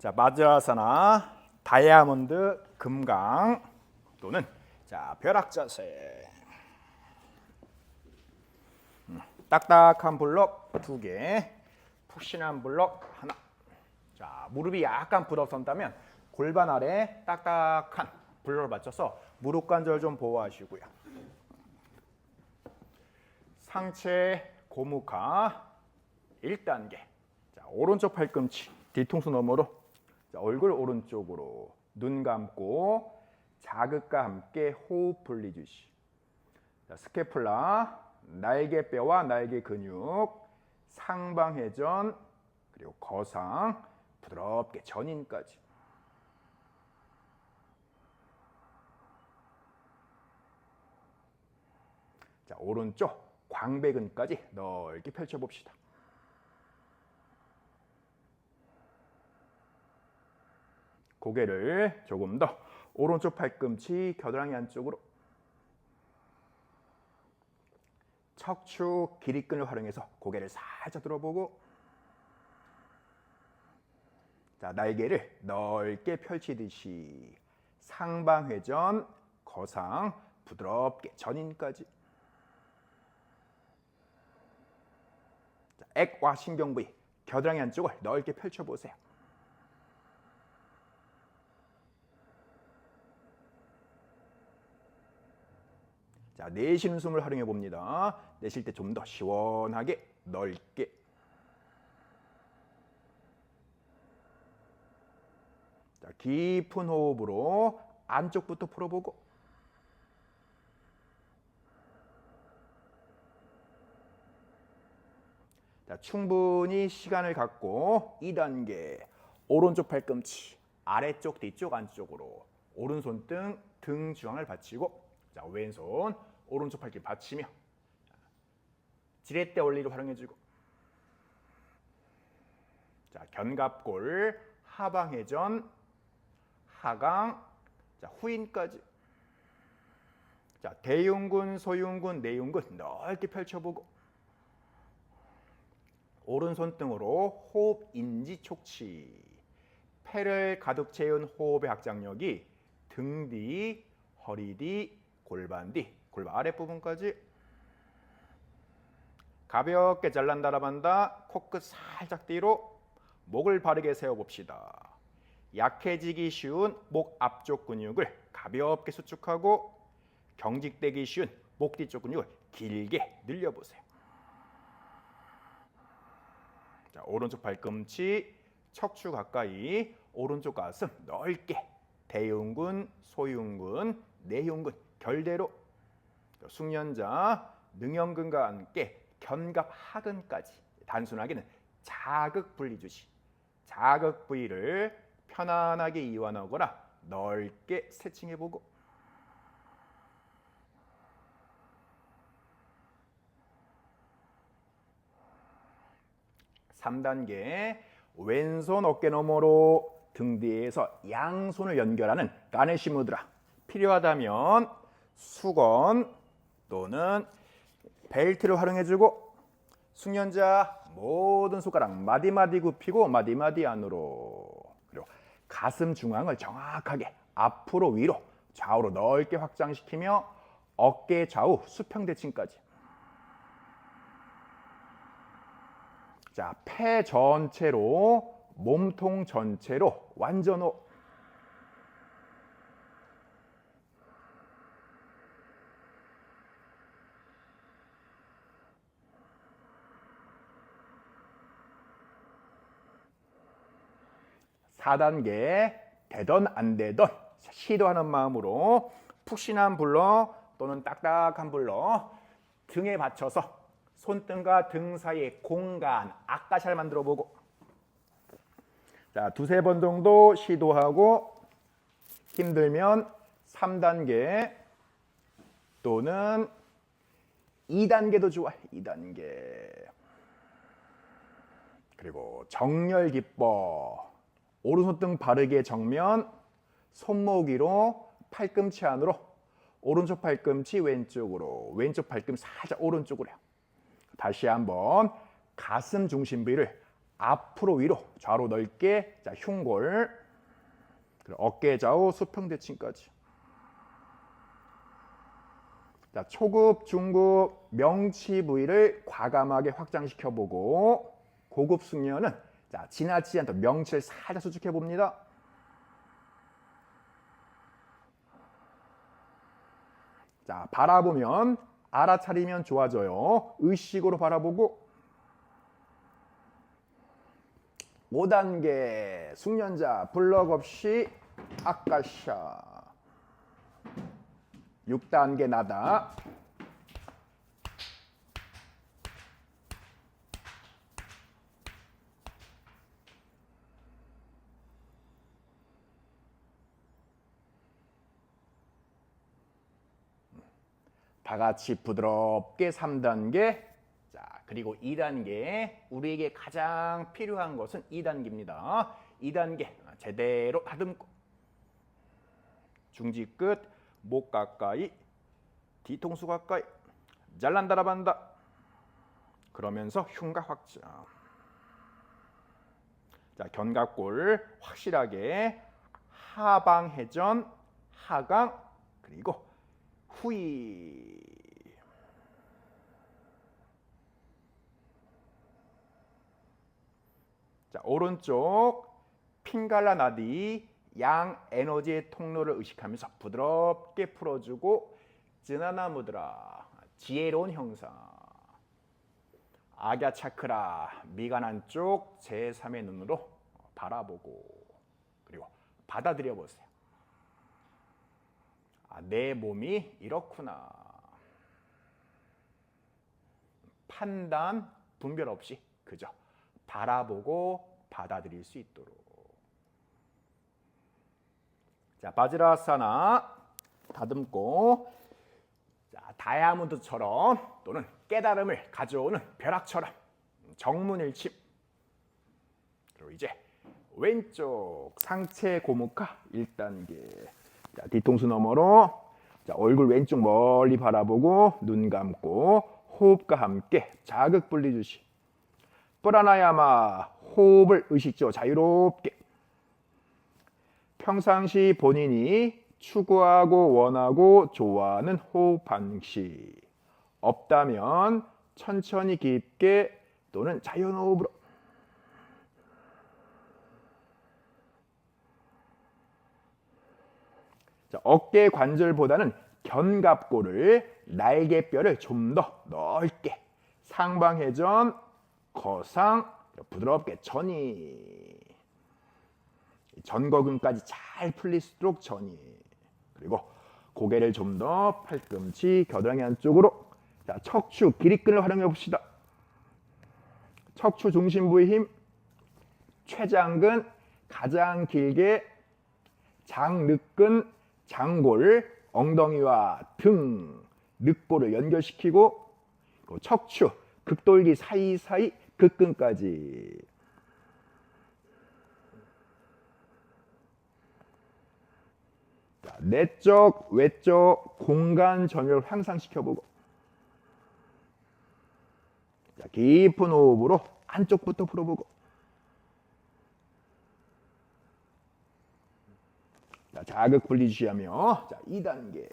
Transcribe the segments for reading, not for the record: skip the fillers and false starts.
자, 마드라사나, 다이아몬드, 금강 또는 자, 벼락 자세. 딱딱한 블럭 2개, 푹신한 블럭 하나. 자, 무릎이 약간 부러선다면 골반 아래 딱딱한 블럭을 맞춰서 무릎 관절 좀 보호하시고요. 상체 고무카 1단계. 자, 오른쪽 팔꿈치 뒤통수 너머로. 자, 얼굴 오른쪽으로. 눈 감고 자극과 함께 호흡 분리주시. 자, 스캐플라, 날개뼈와 날개 근육, 상방회전, 그리고 거상, 부드럽게 전인까지. 자, 오른쪽 광배근까지 넓게 펼쳐봅시다. 고개를 조금 더 오른쪽 팔꿈치 겨드랑이 안쪽으로. 척추 기립근을 활용해서 고개를 살짝 들어보고, 자, 날개를 넓게 펼치듯이 상방회전, 거상, 부드럽게 전인까지. 자, 액과 신경 부위, 겨드랑이 안쪽을 넓게 펼쳐보세요. 자, 내쉬는 숨을 활용해 봅니다. 내쉴 때 좀 더 시원하게 넓게. 자, 깊은 호흡으로 안쪽부터 풀어보고. 자, 충분히 시간을 갖고 2단계. 오른쪽 팔꿈치 아래쪽 뒤쪽 안쪽으로. 오른손 등 중앙을 받치고, 자, 왼손 오른쪽 팔꿈치 받치며 지렛대 원리를 활용해주고, 자, 견갑골 하방회전, 하강, 자, 후인까지. 자, 대흉근, 소흉근, 내흉근 넓게 펼쳐보고, 오른손 등으로 호흡 인지 촉치. 폐를 가득 채운 호흡의 확장력이 등 뒤, 허리 뒤, 골반 뒤, 골반 아랫부분까지. 가볍게 잘난다 라반다. 코끝 살짝 뒤로. 목을 바르게 세워봅시다. 약해지기 쉬운 목 앞쪽 근육을 가볍게 수축하고, 경직되기 쉬운 목 뒤쪽 근육을 길게 늘려보세요. 자, 오른쪽 팔꿈치 척추 가까이, 오른쪽 가슴 넓게. 대흉근, 소흉근, 내흉근 결대로. 숙련자 능형근과 함께 견갑 하근까지. 단순하게는 자극 분리주시. 자극 부위를 편안하게 이완하거나 넓게 스트레칭해보고, (3단계) 왼손 어깨 너머로 등 뒤에서 양손을 연결하는 가네시 무드라. 필요하다면 수건 또는 벨트를 활용해주고, 숙련자 모든 손가락 마디마디 굽히고 마디마디 안으로. 그리고 가슴 중앙을 정확하게 앞으로 위로 좌우로 넓게 확장시키며 어깨 좌우 수평대칭까지. 자, 폐 전체로, 몸통 전체로 완전 호흡. (4단계) 되던 안 되던 시도하는 마음으로 푹신한 블럭 또는 딱딱한 블럭 등에 받쳐서 손등과 등 사이의 공간, 아까샬 만들어 보고. 자, 2-3번 정도 시도하고 힘들면 3단계 또는 2단계도 좋아요. 2단계. 그리고 정렬 기법. 오른손 등 바르게 정면, 손목 위로, 팔꿈치 안으로. 오른쪽 팔꿈치 왼쪽으로, 왼쪽 팔꿈치 살짝 오른쪽으로. 다시 한번 가슴 중심 부위를 앞으로 위로 좌로 넓게. 자, 흉골. 그리고 어깨 좌우 수평대칭까지. 자, 초급, 중급, 명치 부위를 과감하게 확장시켜 보고, 고급 숙련은 자, 지나치지 않도록 명치를 살짝 수축해 봅니다. 자, 바라보면 알아차리면 좋아져요. 의식으로 바라보고. 5단계 숙련자 블럭 없이 아까샤. 6단계 나다. 다 같이 부드럽게 3단계. 자, 그리고 2단계. 우리에게 가장 필요한 것은 2단계입니다. 2단계 제대로 다듬고. 중지 끝, 목 가까이, 뒤통수 가까이. 잘난다라 반다. 그러면서 흉곽 확장. 자, 견갑골 확실하게 하방 회전, 하강, 그리고 후이. 자, 오른쪽 핑갈라 나디 양 에너지의 통로를 의식하면서 부드럽게 풀어주고. 즈나나 무드라 지혜로운 형상. 아갸 차크라 미간 안쪽 제3의 눈으로 바라보고, 그리고 받아들여 보세요. 아, 내 몸이 이렇구나. 판단, 분별 없이 그저 바라보고 받아들일 수 있도록. 자, 바지라사나 다듬고. 자, 다이아몬드처럼 또는 깨달음을 가져오는 벼락처럼 정문일침. 그리고 이제 왼쪽 상체 고무카 1단계. 자, 뒤통수 너머로. 자, 얼굴 왼쪽 멀리 바라보고 눈 감고 호흡과 함께 자극 분리 주시. 프라나야마 호흡을 의식적으로 자유롭게. 평상시 본인이 추구하고 원하고 좋아하는 호흡 방식 없다면 천천히 깊게 또는 자연호흡으로. 자, 어깨 관절보다는 견갑골을, 날개뼈를 좀 더 넓게. 상방회전, 거상, 부드럽게 전이. 전거근까지 잘 풀릴 수 있도록 전이. 그리고 고개를 좀 더 팔꿈치 겨드랑이 안쪽으로. 자, 척추 기립근을 활용해 봅시다. 척추 중심부의 힘. 췌장근 가장 길게, 장늑근, 장골, 엉덩이와 등, 늑골을 연결시키고, 척추 극돌기 사이사이 극근까지. 자, 내적, 외적 공간 전율을 향상시켜보고. 자, 깊은 호흡으로 안쪽부터 풀어보고. 자, 자극 분리 주시하며. 자, 2단계.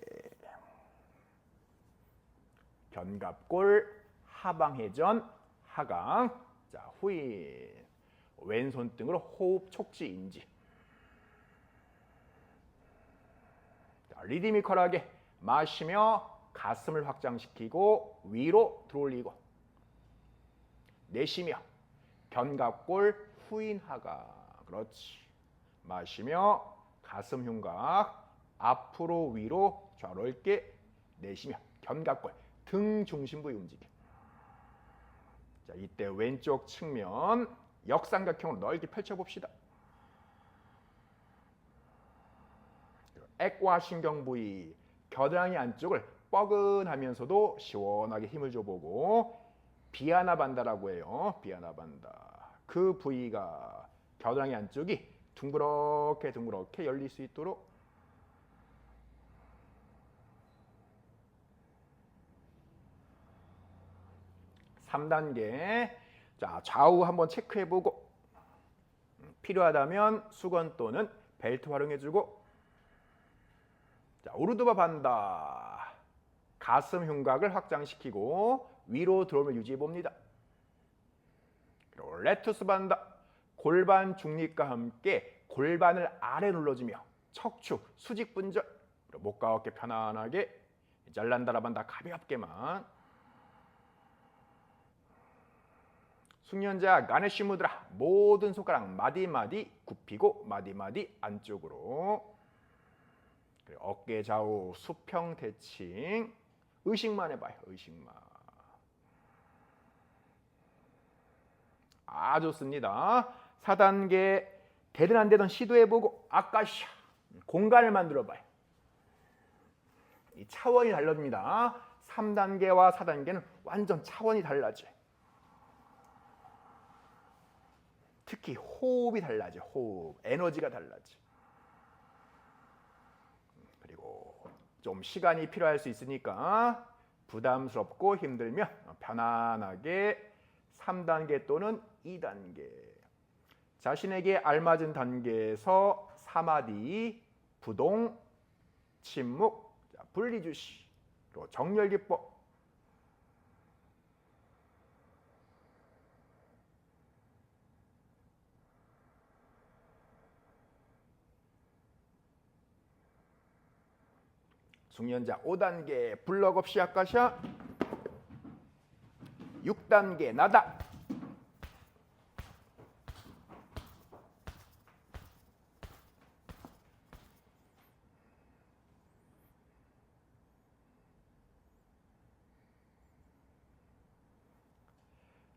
견갑골, 하방회전, 하강. 자, 후인. 왼손 등으로 호흡 촉지 인지. 자, 리드미컬하게 마시며 가슴을 확장시키고 위로 들어올리고. 내쉬며 견갑골, 후인, 하강. 그렇지. 마시며 가슴 흉곽 앞으로 위로 좌로 넓게. 내쉬며 견갑골 등 중심부의 움직임. 자, 이때 왼쪽 측면 역삼각형으로 넓게 펼쳐봅시다. 액과신경 부위 겨드랑이 안쪽을 뻐근하면서도 시원하게 힘을 줘보고. 비아나반다라고 해요. 비아나반다. 그 부위가 겨드랑이 안쪽이 둥그렇게 둥그렇게 열릴 수 있도록. (3단계) 자, 좌우 한번 체크해보고 필요하다면 수건 또는 벨트 활용해주고. 자, 우르두바 반다. 가슴 흉곽을 확장시키고 위로 들어오면 유지해봅니다. 그리고 레투스 반다. 골반 중립과 함께 골반을 아래 눌러주며 척추, 수직 분절. 그리고 목과 어깨 편안하게 잘란다라 반다 가볍게만. 숙련자 가네시 무드라. 모든 손가락 마디마디 굽히고 마디마디 안쪽으로. 그리고 어깨 좌우 수평 대칭. 의식만 해봐요. 의식만. 좋습니다. 4단계 되든 안 되든 시도해보고 아까샤 공간을 만들어봐요. 이 차원이 다릅니다. 3단계와 4단계는 완전 차원이 달라져요. 특히 호흡이 달라져. 호흡, 에너지가 달라져. 그리고 좀 시간이 필요할 수 있으니까 부담스럽고 힘들면 편안하게 3단계 또는 2단계 자신에게 알맞은 단계에서 사마디, 부동, 침묵, 분리주시, 그리고 정렬기법. 숙련자 5단계 블럭 없이 아까샤. 6단계 나다.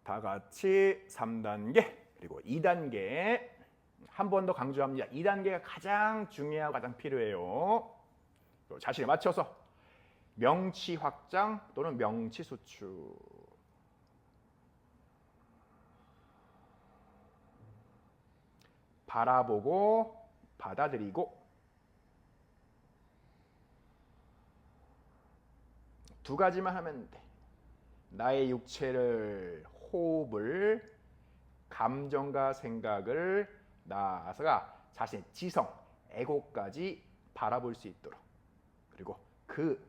다 같이 3단계 그리고 2단계 한 번 더 강조합니다. 2단계가 가장 중요하고 가장 필요해요. 자신에 맞춰서 명치 확장 또는 명치 수축. 바라보고 받아들이고. 두 가지만 하면 돼. 나의 육체를, 호흡을, 감정과 생각을 나아가서 자신의 지성, 에고까지 바라볼 수 있도록. 그리고 그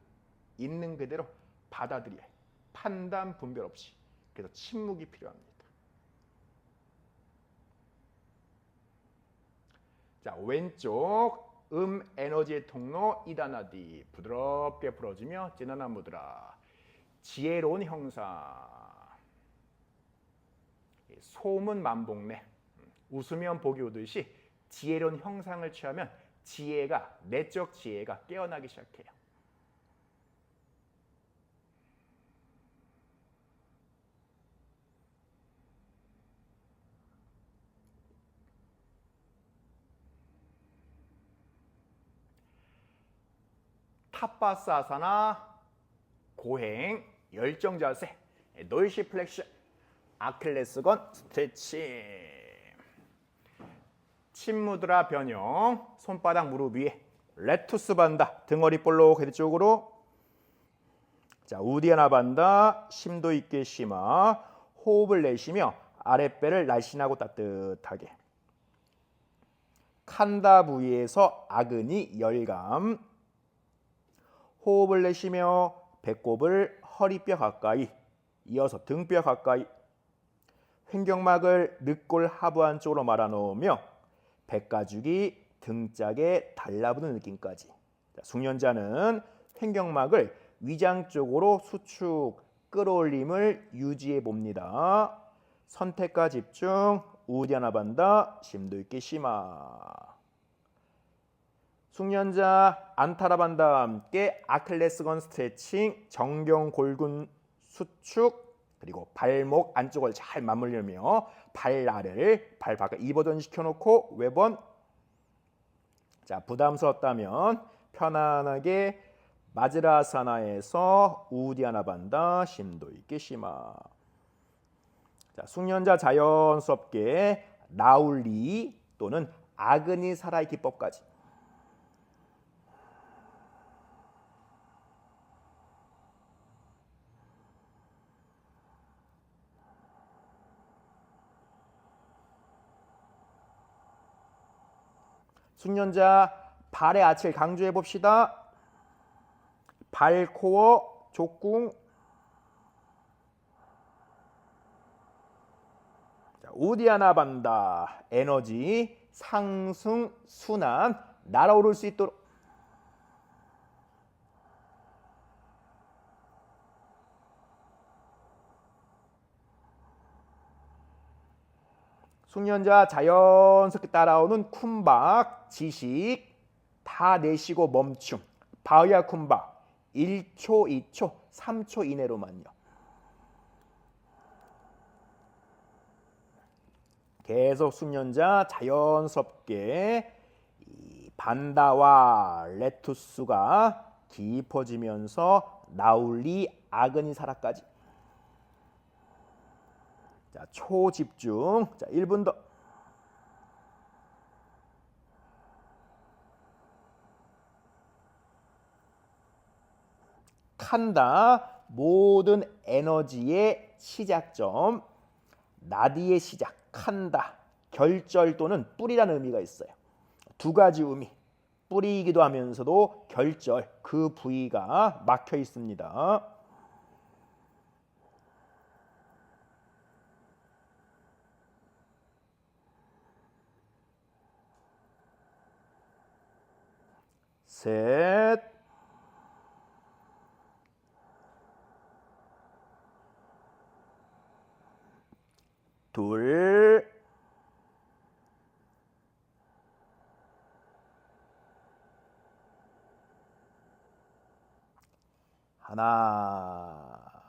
있는 그대로 받아들여야 해. 판단, 분별 없이. 그래서 침묵이 필요합니다. 자, 왼쪽 에너지의 통로 이다나디 부드럽게 풀어주며 지나나 무드라. 지혜로운 형상. 소문 만복내. 웃으면 복이 오듯이 지혜로운 형상을 취하면 지혜가, 내적 지혜가 깨어나기 시작해요. 타파사사나 고행 열정 자세, 노이시 플렉션, 아킬레스건 스트레칭. 침무드라 변형, 손바닥 무릎 위에 레투스 반다, 등허리 볼록 헤드 쪽으로. 자, 우디아나 반다, 심도 있게 심화. 호흡을 내쉬며 아랫배를 날씬하고 따뜻하게. 칸다 부위에서 아그니 열감. 호흡을 내쉬며 배꼽을 허리뼈 가까이, 이어서 등뼈 가까이. 횡격막을 늑골 하부 안쪽으로 말아놓으며 백가죽이 등짝에 달라붙는 느낌까지. 자, 숙련자는 횡격막을 위장 쪽으로 수축, 끌어올림을 유지해 봅니다. 선택과 집중, 우디아나 반다, 심도 있게 심화. 숙련자 안타라 반다와 함께 아킬레스건 스트레칭, 정경 골근 수축, 그리고 발목 안쪽을 잘 맞물리며 발 아래를 발 바깥 2버전 시켜놓고 외번. 자, 부담스럽다면 편안하게 마즈라사나에서 우디아나 반다, 심도 있게 심화. 자, 숙련자 자연스럽게 나울리 또는 아그니 사라이 기법까지. 숙련자 발의 아치를 강조해 봅시다. 발, 코어, 족궁. 자, 우디아나 반다. 에너지 상승 순환 날아오를 수 있도록. 숙련자 자연스럽게 따라오는 쿤박 지식 다 내쉬고 멈춤. 바흐야 쿤박 1초, 2초, 3초 이내로만요. 계속 숙련자 자연스럽게 이 반다와 레투스가 깊어지면서 나울리 아그니사라까지. 자, 초집중. 자, 1분 더. 칸다. 모든 에너지의 시작점. 나디의 시작. 칸다. 결절 또는 뿌리라는 의미가 있어요. 두 가지 의미. 뿌리이기도 하면서도 결절. 그 부위가 막혀 있습니다. 셋, 둘, 하나.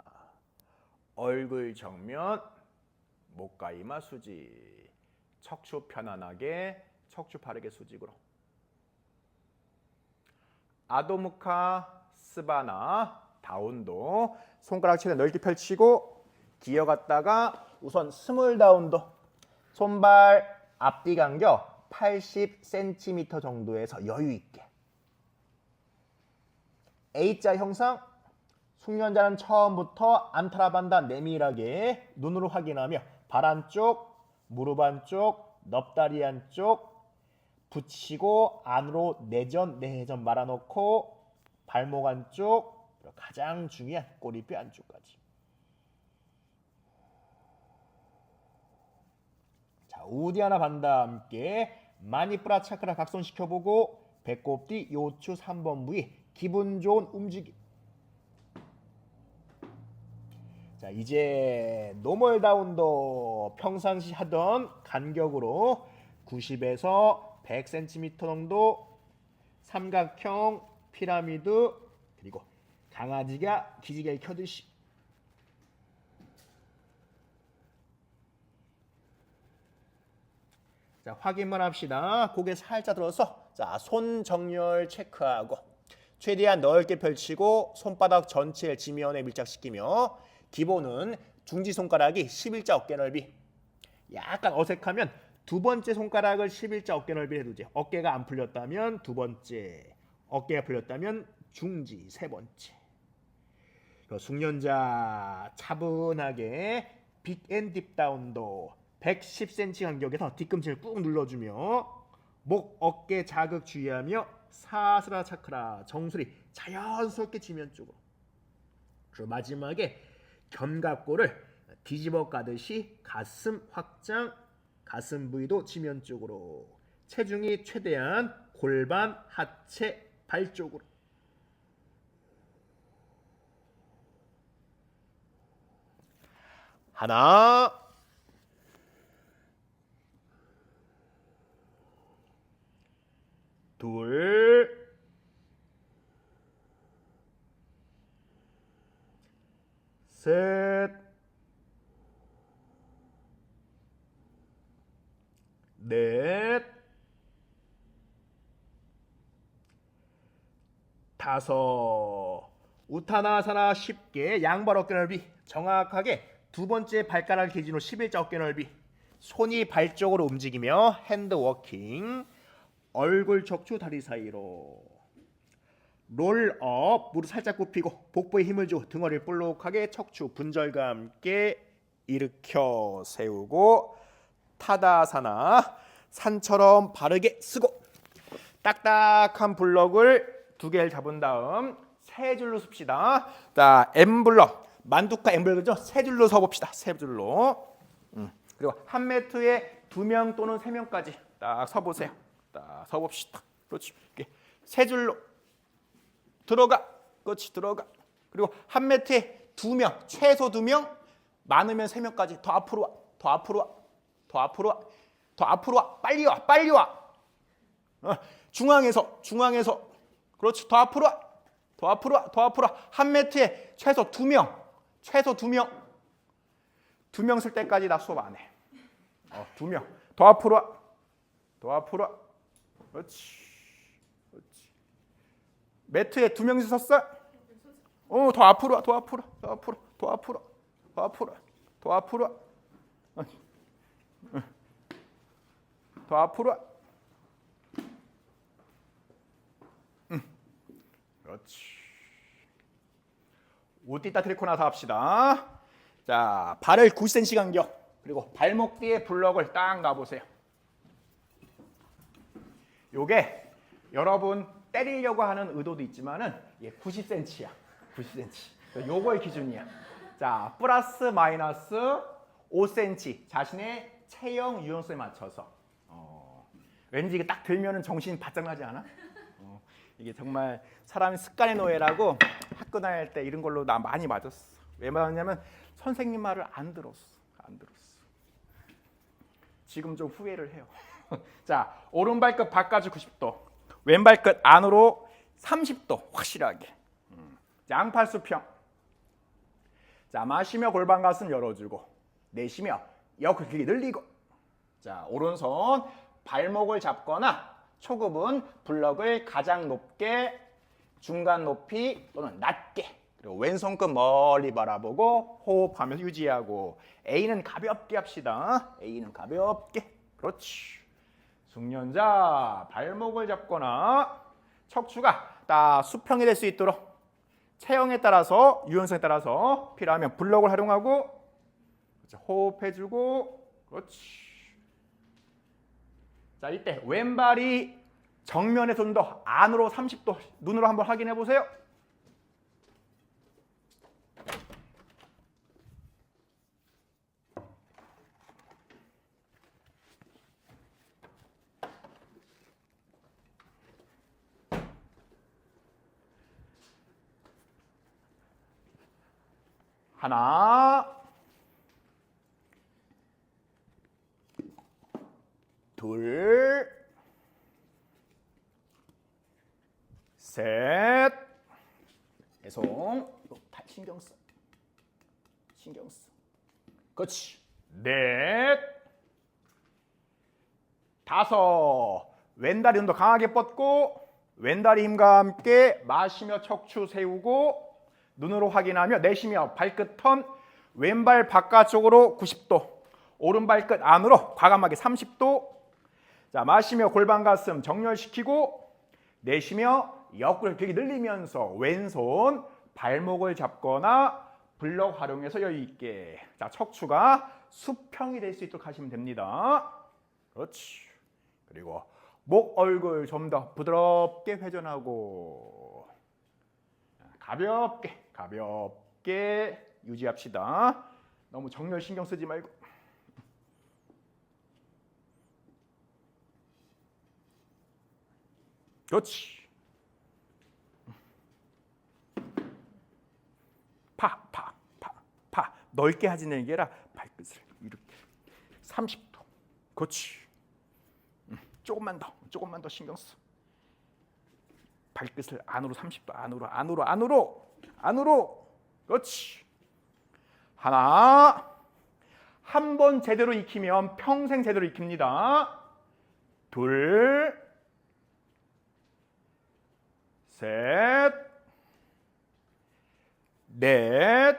얼굴 정면, 목과 이마 수직. 척추 편안하게, 척추 바르게 수직으로. 아도무카 스바나 다운도. 손가락치를 넓게 펼치고 기어갔다가 우선 스몰 다운도. 손발 앞뒤 간격 80cm 정도에서 여유 있게. A자 형상. 숙련자는 처음부터 안타라반다 내밀하게 눈으로 확인하며 발 안쪽, 무릎 안쪽, 넙다리 안쪽 붙이고 안으로 내전 말아놓고 발목 안쪽, 가장 중요한 꼬리뼈 안쪽까지. 자, 우디아나 반다 함께 마니프라 차크라 각성시켜보고 배꼽 뒤 요추 3번 부위 기분 좋은 움직임. 자, 이제 노멀 다운도 평상시 하던 간격으로 90에서 100cm 정도 삼각형 피라미드 그리고 강아지가 기지개를 켜듯이. 자, 확인만 합시다. 고개 살짝 들어서 자, 손 정렬 체크하고 최대한 넓게 펼치고 손바닥 전체를 지면에 밀착시키며 기본은 중지손가락이 11자 어깨 넓이. 약간 어색하면 두 번째 손가락을 11자 어깨 넓이 해두죠. 어깨가 안 풀렸다면 두 번째, 어깨가 풀렸다면 중지 세 번째. 숙련자 차분하게 빅앤딥 다운도 110cm 간격에서 뒤꿈치를 꾹 눌러주며 목, 어깨 자극 주의하며 사스라 차크라 정수리 자연스럽게 지면 쪽으로. 그리고 마지막에 견갑골을 뒤집어 가듯이 가슴 확장, 가슴 부위도 지면 쪽으로. 체중이 최대한 골반, 하체, 발 쪽으로. 하나, 둘, 셋, 넷, 다섯. 우타나사나 쉽게 양발 어깨 넓이 정확하게 두 번째 발가락 기준으로 11자 어깨 넓이. 손이 발 쪽으로 움직이며 핸드 워킹. 얼굴 척추 다리 사이로. 롤업. 무릎 살짝 굽히고 복부에 힘을 주고 등허리를 볼록하게 척추 분절과 함께 일으켜 세우고 타다사나. 산처럼 바르게 쓰고 딱딱한 블럭을 2개를 잡은 다음 3줄로 씁시다. 자, M 블럭, 만두카 M 블럭이죠? 3줄로 서봅시다. 3줄로. 그리고 한 매트에 2명 또는 3명까지 딱 서보세요. 딱 서봅시다. 그렇지. 이렇게 3줄로 들어가. 그렇지, 들어가. 그리고 한 매트에 2명, 최소 2명, 많으면 3명까지 더 앞으로 와. 더 앞으로 와. 더 앞으로 와. 더 앞으로 와. 빨리 와. 빨리 와. 중앙에서. 그렇지. 더 앞으로 와. 더 앞으로 와. 더 앞으로 와. 한 매트에 최소 2명. 최소 2명. 2명 쓸 때까지 나 수업 안 해. 2명. 더 앞으로 와. 더 앞으로 와. 그렇지. 그렇지. 매트에 2명씩 섰어? 더 앞으로 와. 더 앞으로. 더 앞으로. 더 앞으로. 더 앞으로. 더 앞으로 와. 더 앞으로 와. 그렇지. 우띠따 트리코 나서 합시다. 자, 발을 90cm 간격, 그리고 발목 뒤에 블럭을 딱 놔보세요. 요게 여러분 때리려고 하는 의도도 있지만은 90cm야. 90cm. 요거의 기준이야. 자, 플러스 마이너스 5cm 자신의 체형 유연성에 맞춰서. 왠지 이게 딱 들면은 정신 바짝 나지 않아? 이게 정말 사람이 습관의 노예라고 학교 다닐 때 이런 걸로 나 많이 맞았어. 왜 맞았냐면 선생님 말을 안 들었어. 지금 좀 후회를 해요. 자, 오른발끝 바깥으로 90도, 왼발끝 안으로 30도 확실하게. 양팔 수평. 자, 마시며 골반 가슴 열어주고, 내쉬며 옆을 길게 늘리고. 자, 오른손 발목을 잡거나 초급은 블럭을 가장 높게, 중간 높이 또는 낮게, 그리고 왼손끝 멀리 바라보고 호흡하면서 유지하고. A는 가볍게 합시다. A는 가볍게. 그렇지. 숙련자 발목을 잡거나 척추가 딱 수평이 될 수 있도록 체형에 따라서, 유연성에 따라서 필요하면 블럭을 활용하고 호흡해주고. 그렇지. 자, 이때 왼발이 정면에 좀 더 안으로 30도 눈으로 한번 확인해 보세요. 하나, 둘, 셋. 계속 이거 다 신경 써. 그렇지. 넷, 다섯. 왼다리 좀 더 강하게 뻗고 왼다리 힘과 함께 마시며 척추 세우고 눈으로 확인하며 내쉬며 발끝 턴. 왼발 바깥쪽으로 90도, 오른발끝 안으로 과감하게 30도. 자, 마시며 골반 가슴 정렬시키고 내쉬며 옆구리를 되게 늘리면서 왼손 발목을 잡거나 블럭 활용해서 여유 있게. 자, 척추가 수평이 될 수 있도록 하시면 됩니다. 그렇지. 그리고 목, 얼굴 좀 더 부드럽게 회전하고 가볍게 유지합시다. 너무 정렬 신경 쓰지 말고. 그렇지. 파. 넓게 하지는 게 아니라 발끝을 이렇게 30도. 그렇지. 조금만 더 신경 써. 발끝을 안으로 30도, 안으로. 그렇지. 하나. 한 번 제대로 익히면 평생 제대로 익힙니다. 둘, 셋, 넷,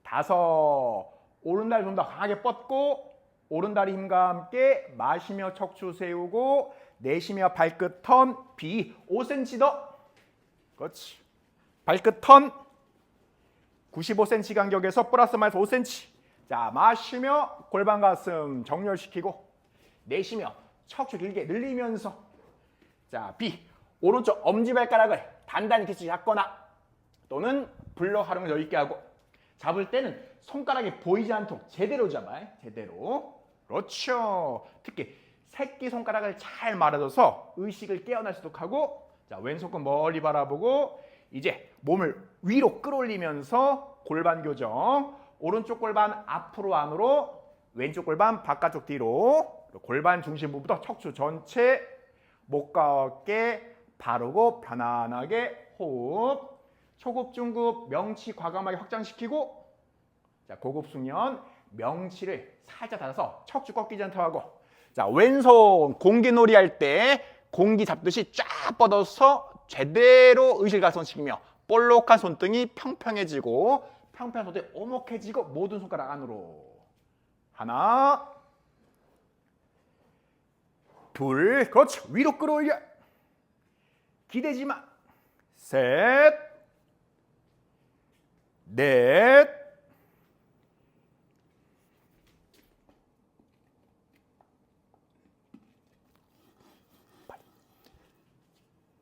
다섯. 오른다리 좀 더 강하게 뻗고 오른다리 힘과 함께 마시며 척추 세우고 내쉬며 발끝 턴. B 5cm 더. 그렇지. 발끝 턴 95cm 간격에서 플러스 마이너스 5cm. 자, 마시며 골반 가슴 정렬시키고 내쉬며 척추 길게 늘리면서 자 B 오른쪽 엄지발가락을 단단히 뒤치 잡거나 또는 블럭 활용해서 여유 있게 하고 잡을 때는 손가락이 보이지 않도록 제대로 잡아요. 제대로. 그렇죠. 특히 새끼 손가락을 잘 말아줘서 의식을 깨어날 수 있도록 하고 자 왼손끝 멀리 바라보고 이제 몸을 위로 끌어올리면서 골반 교정. 오른쪽 골반 앞으로 안으로 왼쪽 골반 바깥쪽 뒤로 골반 중심 부부터 척추 전체 목과 어깨 바르고 편안하게 호흡. 초급, 중급, 명치 과감하게 확장시키고 자 고급 숙련 명치를 살짝 닫아서 척추 꺾이지 않도록 하고 자 왼손 공기놀이 할 때 공기 잡듯이 쫙 뻗어서 제대로 의식을 각성시키며 볼록한 손등이 평평해지고 평평한 손등이 오목해지고 모든 손가락 안으로 하나 둘 그렇죠 위로 끌어올려 기대지 마 셋 넷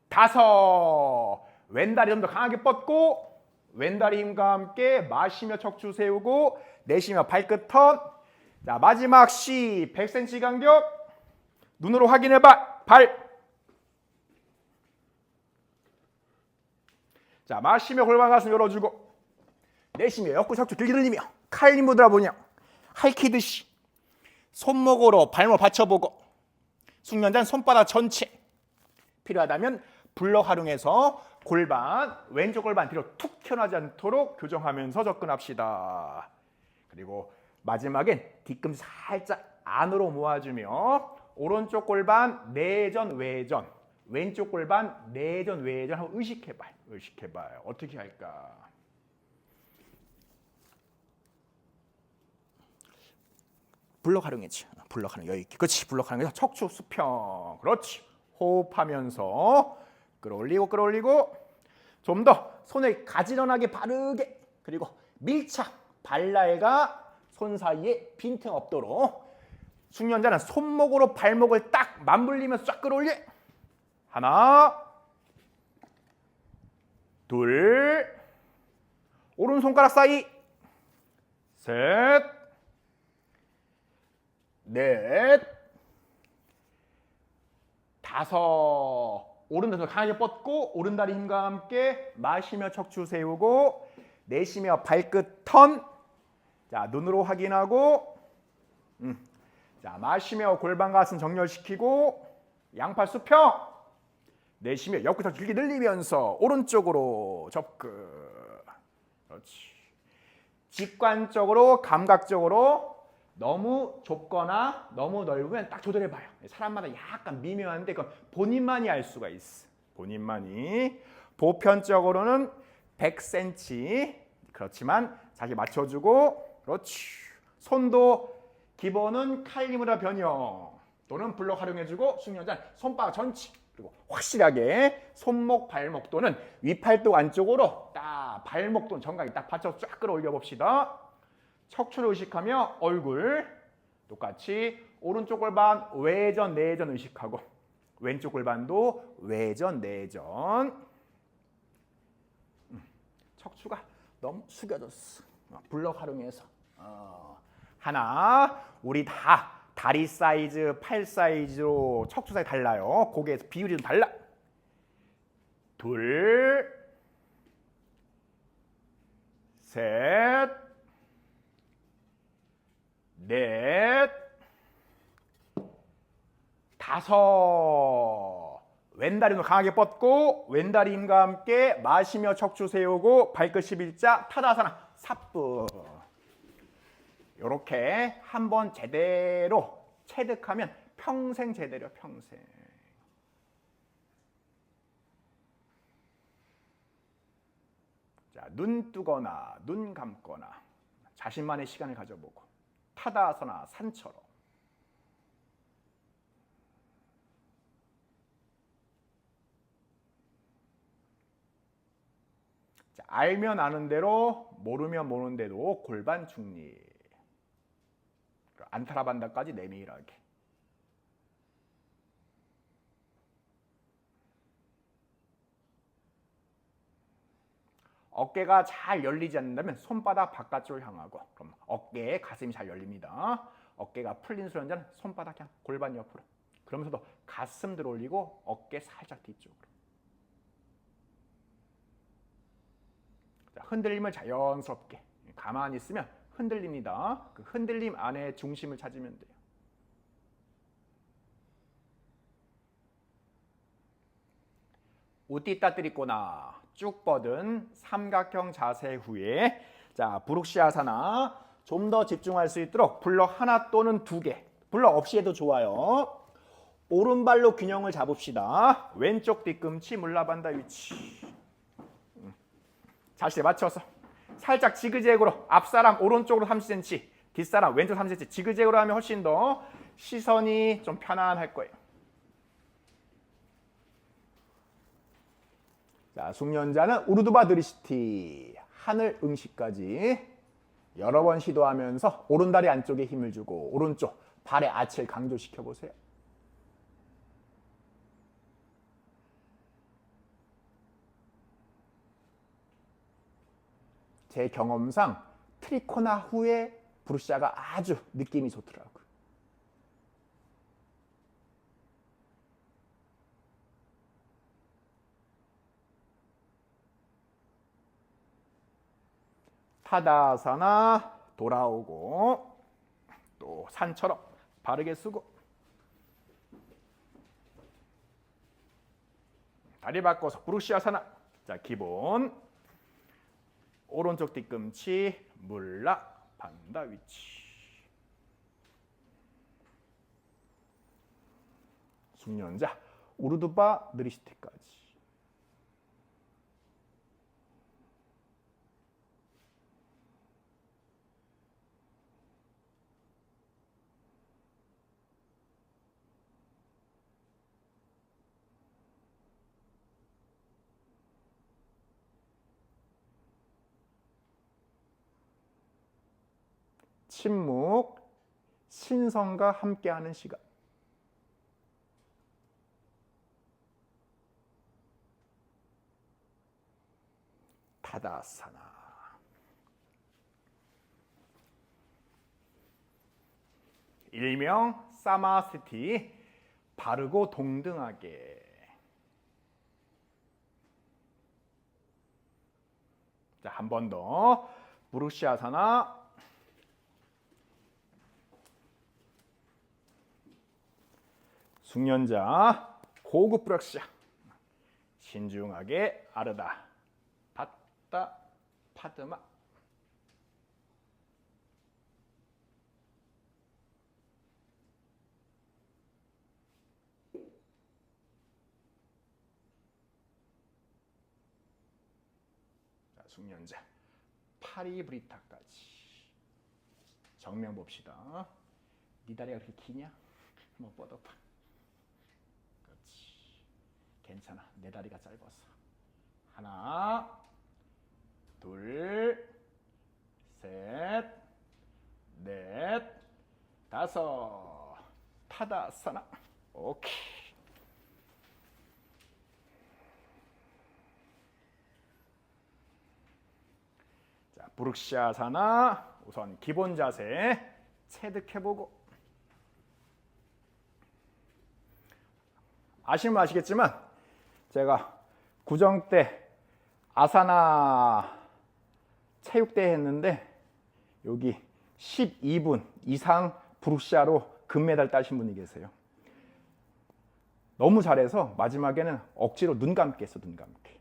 다섯 왼다리 좀 더 강하게 뻗고 왼다리 힘과 함께 마시며 척추 세우고 내쉬며 발끝 턴 자 마지막 C 100cm 간격 눈으로 확인해봐 발 자 마시며 골반 가슴 열어주고 내쉬며 옆구 척추 길게 늘리며 칼 무드라 보냐 할퀴듯이 손목으로 발목 받쳐보고 숙련자는 손바닥 전체 필요하다면 블럭 활용해서 골반 왼쪽 골반 뒤로 툭 튀어나오지 않도록 교정하면서 접근합시다. 그리고 마지막엔 뒤꿈치 살짝 안으로 모아주며 오른쪽 골반 내전 외전 왼쪽 골반 내전 외전 한번 의식해봐요. 의식해봐요. 어떻게 할까? 블럭 활용했지. 블럭 활용 여유 있게. 그렇지. 블럭 활용해서 척추 수평. 그렇지. 호흡하면서 끌어올리고 끌어올리고 좀 더 손을 가지런하게 바르게 그리고 밀착 발날과 손 사이에 빈틈 없도록 숙련자는 손목으로 발목을 딱 맞물리면서 쫙 끌어올려 하나 둘 오른손가락 사이 셋 넷 다섯 오른손 강하게 뻗고 오른다리 힘과 함께 마시며 척추 세우고 내쉬며 발끝 턴 자 눈으로 확인하고 자 마시며 골반 가슴 정렬시키고 양팔 수평 내쉬며 옆구리 더 길게 늘리면서 오른쪽으로 접근 그렇지 직관적으로 감각적으로 너무 좁거나 너무 넓으면 딱 조절해봐요. 사람마다 약간 미묘한데 그건 본인만이 알 수가 있어. 본인만이. 보편적으로는 100cm 그렇지만 자기 맞춰주고 그렇지. 손도 기본은 칼리무라 변형 또는 블럭 활용해주고 숙련자는 손바닥 전치 그리고 확실하게 손목 발목 또는 위팔뚝 안쪽으로 딱 발목 또는 정강이 딱 받쳐서 쫙 끌어올려 봅시다. 척추를 의식하며 얼굴 똑같이 오른쪽 골반 외전 내전 의식하고 왼쪽 골반도 외전 내전 척추가 너무 숙여졌어. 블럭 활용해서 하나 우리 다 다리 사이즈 팔 사이즈로 척추 사이즈 달라요. 고개에서 비율이 좀 달라. 둘 셋 넷 다섯 왼다리도 강하게 뻗고 왼다리 힘과 함께 마시며 척추 세우고 발끝 11자 타다사나 삿부 이렇게 한번 제대로 체득하면 평생 제대로 평생 자, 눈 뜨거나 눈 감거나 자신만의 시간을 가져보고 타다아사나 산처럼 자, 알면 아는 대로 모르면 모르는 대로 골반 중립. 안타라반다까지 내밀하게. 어깨가 잘 열리지 않는다면 손바닥 바깥쪽을 향하고, 그럼 어깨에 가슴이 잘 열립니다. 어깨가 풀린 수련자는 손바닥 그냥 골반 옆으로. 그러면서도 가슴 들어 올리고 어깨 살짝 뒤쪽으로. 자, 흔들림을 자연스럽게. 가만히 있으면 흔들립니다. 그 흔들림 안에 중심을 찾으면 돼요. 우띠 따뜨리꼬나 쭉 뻗은 삼각형 자세 후에, 자, 부룩시아사나 좀 더 집중할 수 있도록 블럭 하나 또는 두 개, 블럭 없이 해도 좋아요. 오른발로 균형을 잡읍시다. 왼쪽 뒤꿈치 물라반다 위치. 자세에 맞춰서 살짝 지그재그로, 앞사람 오른쪽으로 30cm, 뒷사람 왼쪽 30cm 지그재그로 하면 훨씬 더 시선이 좀 편안할 거예요. 자, 숙련자는 우르두바 드리시티, 하늘 응시까지 여러 번 시도하면서 오른다리 안쪽에 힘을 주고 오른쪽 발의 아치를 강조시켜 보세요. 제 경험상 트리코나 후에 부르시아가 아주 느낌이 좋더라고요. 타다아사나 돌아오고 또 산처럼 바르게 쓰고 다리 바꿔서 부르시아사나. 자, 기본 오른쪽 뒤꿈치 물라 반다 위치. 숙련자 우르두바 느리시티까지. 침묵, 신성과 함께하는 시간. 타다아사나. 일명 사마스티, 바르고 동등하게. 자, 한 번 더. 부르시아사나. 숙련자 고급 브락시아. 신중하게 아르다 받다 파드마. 자, 숙련자 파리브리타까지. 정면 봅시다. 네 다리가 그렇게 기냐? 한번 뻗어봐. 괜찮아. 내 다리가 짧아서. 하나, 둘, 셋, 넷, 다섯. 타다아사나. 오케이. 자, 부룩시아사나 우선 기본 자세 체득해보고. 아시면 아시겠지만 제가 구정 때 아사나 체육대회 했는데 여기 12분 이상 부룩시아로 금메달 따신 분이 계세요. 너무 잘해서 마지막에는 억지로 눈 감게 했어. 눈 감게.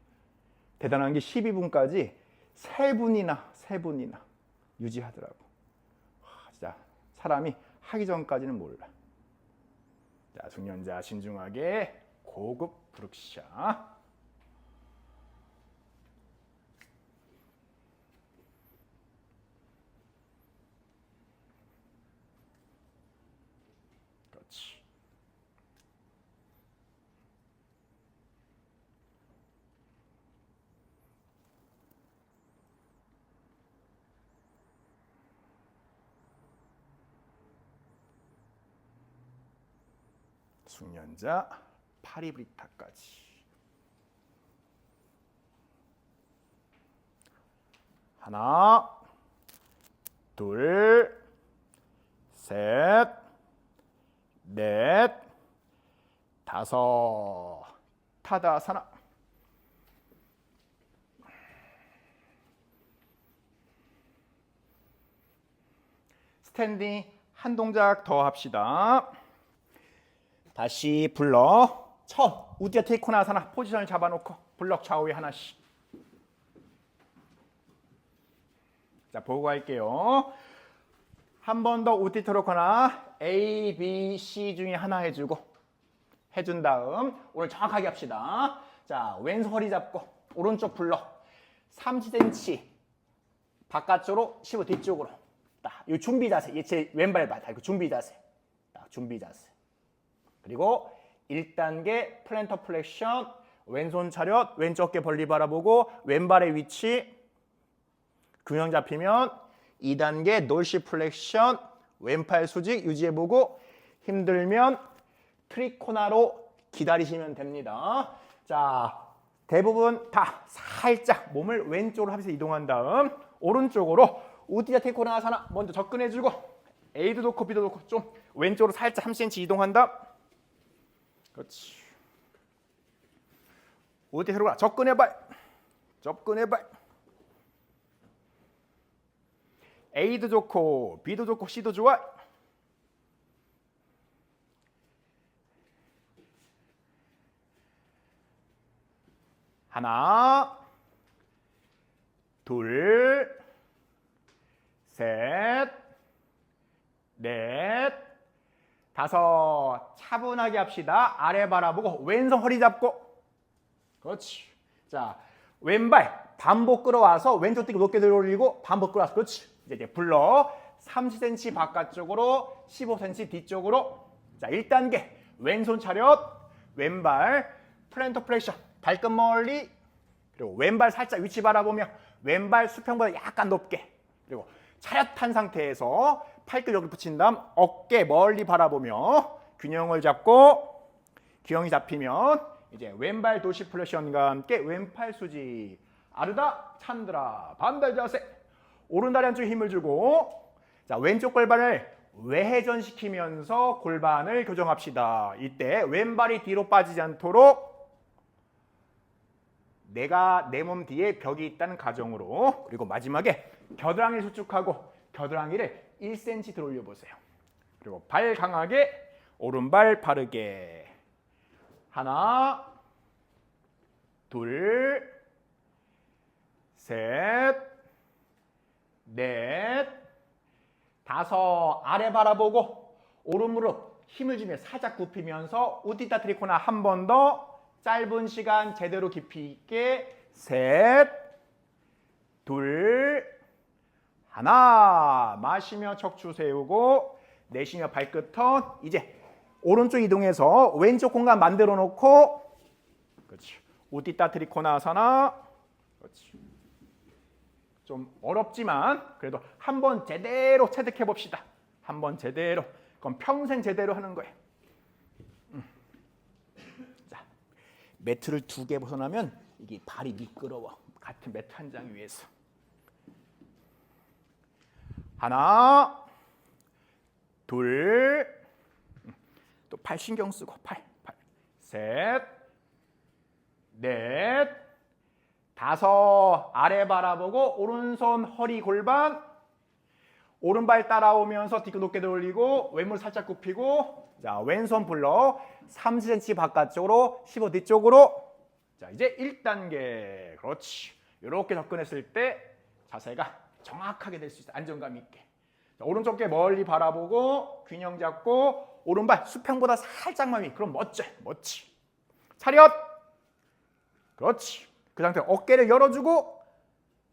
대단한 게 12분까지 세 분이나 유지하더라고. 와, 진짜 사람이 하기 전까지는 몰라. 자, 숙련자 신중하게 고급 부룩시아. 그렇지. 숙련자 파리브리타까지. 하나, 둘, 셋, 넷, 다섯. 타다아사나. 스탠딩 한 동작 더 합시다. 다시 불러. 처음 우디아 테이코나아사나 포지션을 잡아놓고 블럭 좌우에 하나씩. 자, 보고 갈게요. 한 번 더 우디 테이코나 A, B, C 중에 하나 해준 다음 오늘 정확하게 합시다. 자, 왼손 허리 잡고 오른쪽 블럭 30cm 바깥쪽으로 15 뒤쪽으로. 딱, 이 준비 자세. 제 왼발 봐. 이거 준비 자세. 딱, 준비 자세. 그리고 1단계 플랜터 플렉션, 왼손 차렷, 왼쪽 어깨 벌리 바라보고 왼발의 위치 균형 잡히면 2단계 놀시 플렉션, 왼팔 수직 유지해보고 힘들면 트리코나로 기다리시면 됩니다. 자, 대부분 다 살짝 몸을 왼쪽으로 하면서 이동한 다음 오른쪽으로 우디아 테이코나아사나 먼저 접근해주고 A도 놓고 B도 놓고 좀 왼쪽으로 살짝 3cm 이동한다. 그렇지. 우디아 테이코나 접근해봐. 접근해봐. A도 좋고 B도 좋고 C도 좋아. 하나, 둘, 셋, 넷, 다섯. 차분하게 합시다. 아래 바라보고 왼손 허리 잡고. 그렇지. 자, 왼발 반복 끌어와서 왼쪽 뛰고 높게 들어 올리고 반복 끌어와서. 그렇지. 이제 불러 30cm 바깥쪽으로 15cm 뒤쪽으로. 자, 1단계 왼손 차렷, 왼발 플랜터 플렉션, 발끝 멀리. 그리고 왼발 살짝 위치 바라보며 왼발 수평보다 약간 높게. 그리고 차렷한 상태에서 팔끝 여기 붙인 다음 어깨 멀리 바라보며 균형을 잡고 균형이 잡히면 이제 왼발 도시 플렉션과 함께 왼팔 수직. 아르다 찬드라 반달 자세. 오른다리 한쪽에 힘을 주고. 자, 왼쪽 골반을 외회전시키면서 골반을 교정합시다. 이때 왼발이 뒤로 빠지지 않도록 내가 내 몸 뒤에 벽이 있다는 가정으로. 그리고 마지막에 겨드랑이를 수축하고 겨드랑이를 1cm 들어 올려보세요. 그리고 발 강하게 오른발 바르게. 하나, 둘, 셋, 넷, 다섯. 아래 바라보고 오른 무릎 힘을 주며 살짝 굽히면서 우디타 트리코나 한 번 더. 짧은 시간 제대로 깊이 있게. 셋, 둘, 하나. 마시며 척추 세우고 내쉬며 발끝 턴. 이제 오른쪽 이동해서 왼쪽 공간 만들어 놓고. 그렇지. 우디타 트리코나아사나. 그렇지. 좀 어렵지만 그래도 한번 제대로 체득해 봅시다. 한번 제대로. 그럼 평생 제대로 하는 거예요. 자, 매트를 2개 벗어나면 이게 발이 미끄러워. 같은 매트 한 장 위에서. 하나, 둘, 또 팔 신경 쓰고 팔. 셋, 넷, 다섯. 아래 바라보고 오른손 허리 골반. 오른발 따라오면서 뒤로 높게 돌리고 왼무릎 살짝 굽히고. 자, 왼손 블럭 30cm 바깥쪽으로 15 뒤쪽으로. 자, 이제 1단계. 그렇지. 이렇게 접근했을 때 자세가 정확하게 될 수 있어. 안정감 있게. 자, 오른쪽 게 멀리 바라보고 균형 잡고 오른발 수평보다 살짝만 위. 그럼 멋지. 차렷. 그렇지. 그 상태 어깨를 열어주고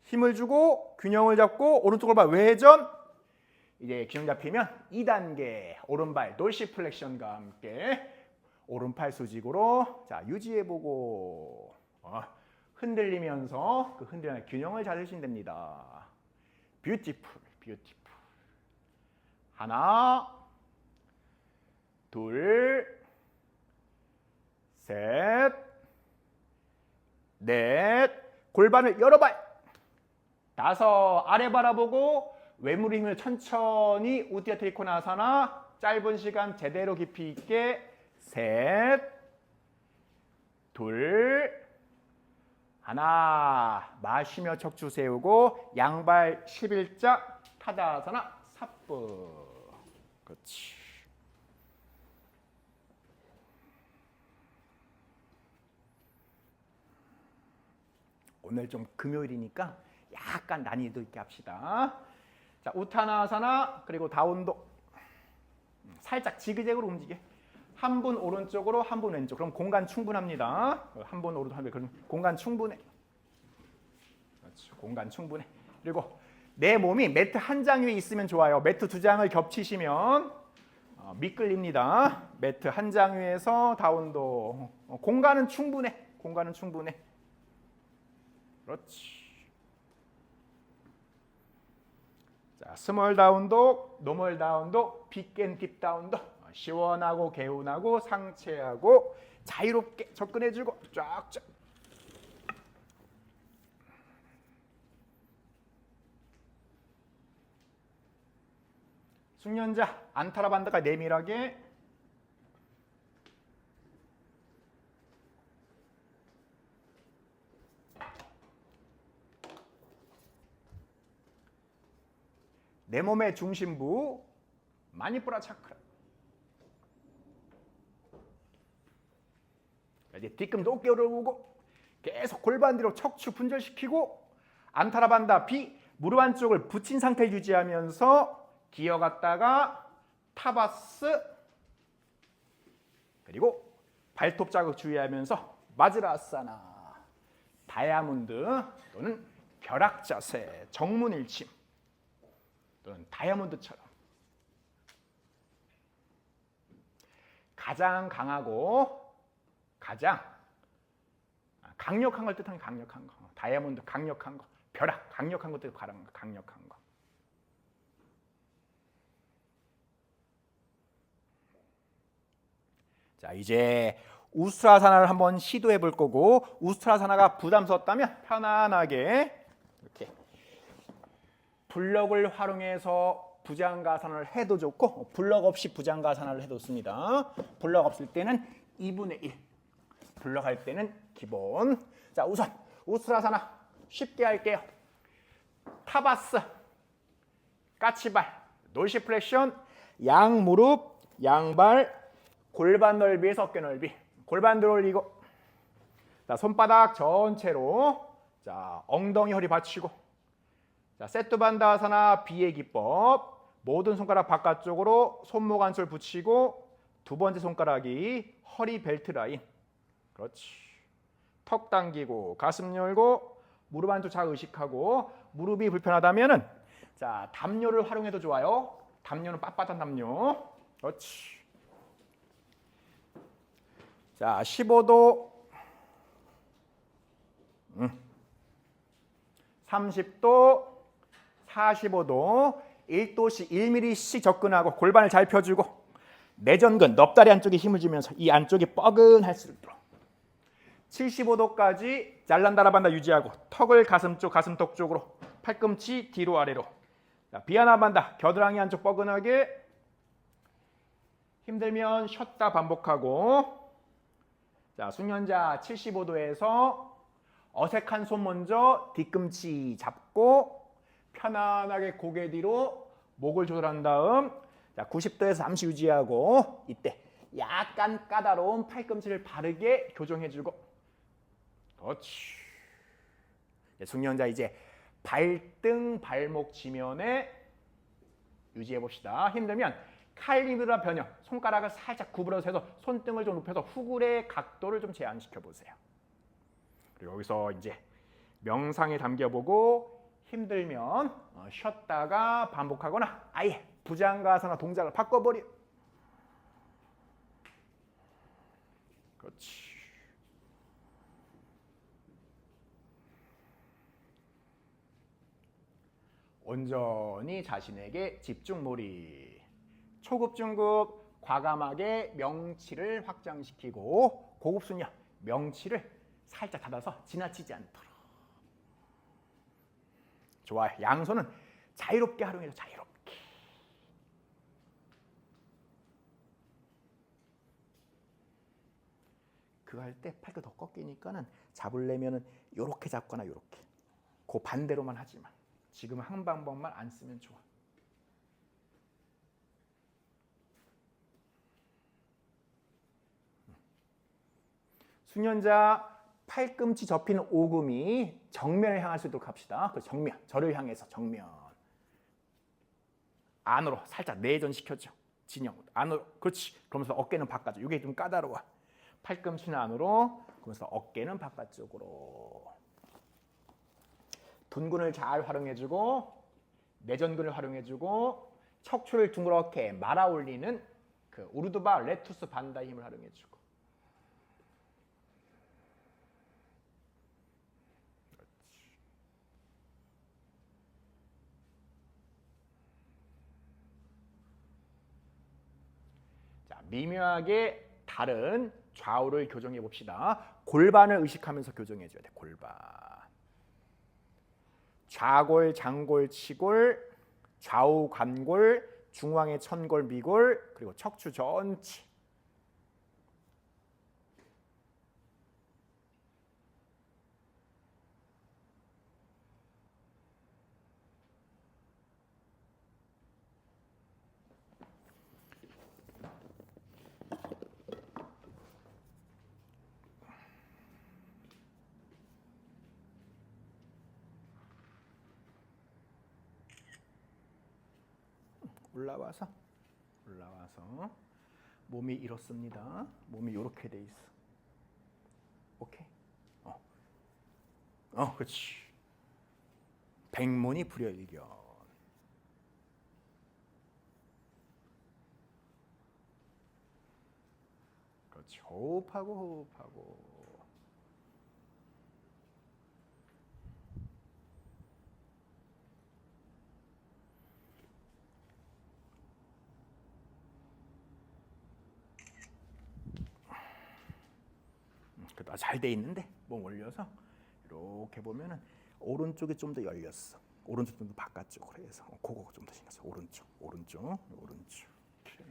힘을 주고 균형을 잡고 오른쪽 골반 외회전. 이제 균형 잡히면 2단계 오른발 놀시 플렉션과 함께 오른팔 수직으로. 자, 유지해보고 흔들리면서 그 흔들리는 균형을 잡으시면 됩니다. 뷰티풀. 하나, 둘, 셋, 넷. 골반을 열어봐. 다섯, 아래 바라보고 외무리 힘을 천천히 우디아 트리코나사나 짧은 시간 제대로 깊이 있게 셋, 둘, 하나. 마시며 척추 세우고 양발 11자 타다아사나 사프. 그렇지. 오늘 좀 금요일이니까 약간 난이도 있게 합시다. 자, 우타나아사나 그리고 다운도 살짝 지그재그로 움직여. 한 분 오른쪽으로 한 분 왼쪽. 그럼 공간 충분합니다. 한 분 오른쪽 한 분 그럼 공간 충분해. 그렇지. 공간 충분해. 그리고 내 몸이 매트 한 장 위에 있으면 좋아요. 매트 두 장을 겹치시면 미끌립니다. 매트 한 장 위에서 다운도. 공간은 충분해. 공간은 충분해. 그렇지. 자, 스몰 다운도, 노멀 다운도, 빅앤 딥 다운도. 시원하고 개운하고 상체하고 자유롭게 접근해주고 쫙쫙. 숙련자 안타라반다가 내밀하게. 내 몸의 중심부 마니푸라 차크라. 이제 뒤꿈치 어깨를 오고 계속 골반 뒤로 척추 분절시키고 안타라반다 비 무릎 안쪽을 붙인 상태 유지하면서 기어갔다가 타바스 그리고 발톱 자극 주의하면서 마즈라아사나 다이아몬드 또는 벼락 자세 정문일침 또는 다이아몬드처럼 가장 강하고 가장 강력한 걸 뜻하는 강력한 거. 다이아몬드 강력한 거. 벼락 강력한 것도 강력한 거. 자, 이제 우스트라사나를 한번 시도해 볼 거고 우스트라사나가 부담스럽다면 편안하게 이렇게 블럭을 활용해서 부장가산을 해도 좋고 블럭 없이 부장가산을 해도 좋습니다. 블럭 없을 때는 2분의 1. 블럭 할 때는 기본. 자, 우선 우스트라사나 쉽게 할게요. 타바스, 까치발, 노시플렉션, 양 무릎, 양발, 골반 넓이에서 어깨 넓이. 골반 들어 올리고. 자, 손바닥 전체로. 자, 엉덩이 허리 받치고. 자, 세투반다아사나 비의 기법. 모든 손가락 바깥쪽으로 손목 안솔 붙이고 두 번째 손가락이 허리 벨트 라인. 그렇지. 턱 당기고 가슴 열고 무릎 안쪽 잘 의식하고 무릎이 불편하다면은 자, 담요를 활용해도 좋아요. 담요는 빳빳한 담요. 그렇지. 자, 15도 30도 45도 1도씩 1mm씩 접근하고 골반을 잘 펴주고 내전근, 넙다리 안쪽에 힘을 주면서 이 안쪽이 뻐근할수록 75도까지 잘란다라반다 유지하고 턱을 가슴 쪽, 가슴턱 쪽으로 팔꿈치 뒤로 아래로. 자, 비아나반다 겨드랑이 안쪽 뻐근하게. 힘들면 쉬었다 반복하고. 자, 숙련자 75도에서 어색한 손 먼저 뒤꿈치 잡고 편안하게 고개 뒤로 목을 조절한 다음 자, 90도에서 잠시 유지하고 이때 약간 까다로운 팔꿈치를 바르게 교정해주고. 그렇지. 숙련자 이제 발등 발목 지면에 유지해 봅시다. 힘들면 칼리브라 변형 손가락을 살짝 구부려서 해서 손등을 좀 높여서 후굴의 각도를 좀 제한시켜 보세요. 그리고 여기서 이제 명상에 담겨보고 힘들면 쉬었다가 반복하거나 아예 부장가사나 동작을 바꿔버려. 그렇지. 온전히 자신에게 집중몰이. 초급, 중급, 과감하게 명치를 확장시키고 고급순요 명치를 살짝 닫아서 지나치지 않도록. 좋아요. 양손은 자유롭게 활용해줘. 자유롭게. 그거 할 때 팔도 더 꺾이니까는 잡으려면은 요렇게 잡거나 요렇게. 그 반대로만 하지만. 지금 한 방법만 안 쓰면 좋아. 수년자 팔꿈치 접히는 오금이 정면을 향할 수 있도록 합시다. 그 정면, 저를 향해서 정면. 안으로 살짝 내전시켜줘. 진영 안으로. 그렇지. 그러면서 어깨는 바깥쪽. 이게 좀 까다로워. 팔꿈치는 안으로. 그러면서 어깨는 바깥쪽으로. 둔근을 잘 활용해주고 내전근을 활용해주고 척추를 둥그렇게 말아 올리는 그 우르드바 레투스 반다의 힘을 활용해주고. 자, 미묘하게 다른 좌우를 교정해 봅시다. 골반을 의식하면서 교정해 줘야 돼. 골반. 좌골, 장골, 치골, 좌우 관골, 중앙의 천골, 미골, 그리고 척추 전체. 올라와서 몸이 이렇습니다. 몸이 이렇게 돼 있어. 오케이. 그렇지. 백문이 불여일견. 그렇지. 호흡하고. 잘 돼 있는데 몸 올려서 이렇게 보면은 오른쪽이 좀 더 열렸어. 오른쪽 좀 더 바깥쪽으로 해서 그거 좀 더 신경 써. 오른쪽. 이렇게.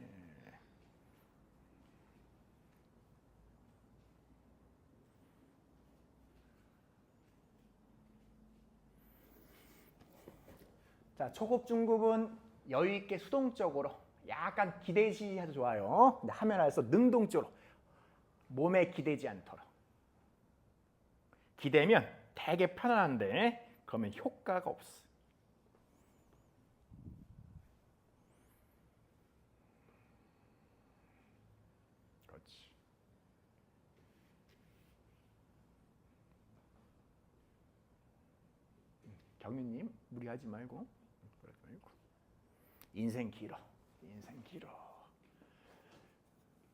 자, 초급 중급은 여유 있게 수동적으로 약간 기대시 해도 좋아요. 근데 하면 할수록 능동적으로 몸에 기대지 않도록. 기대면 되게 편안한데 그러면 효과가 없어. 그렇지. 경윤님 무리하지 말고. 인생 길어.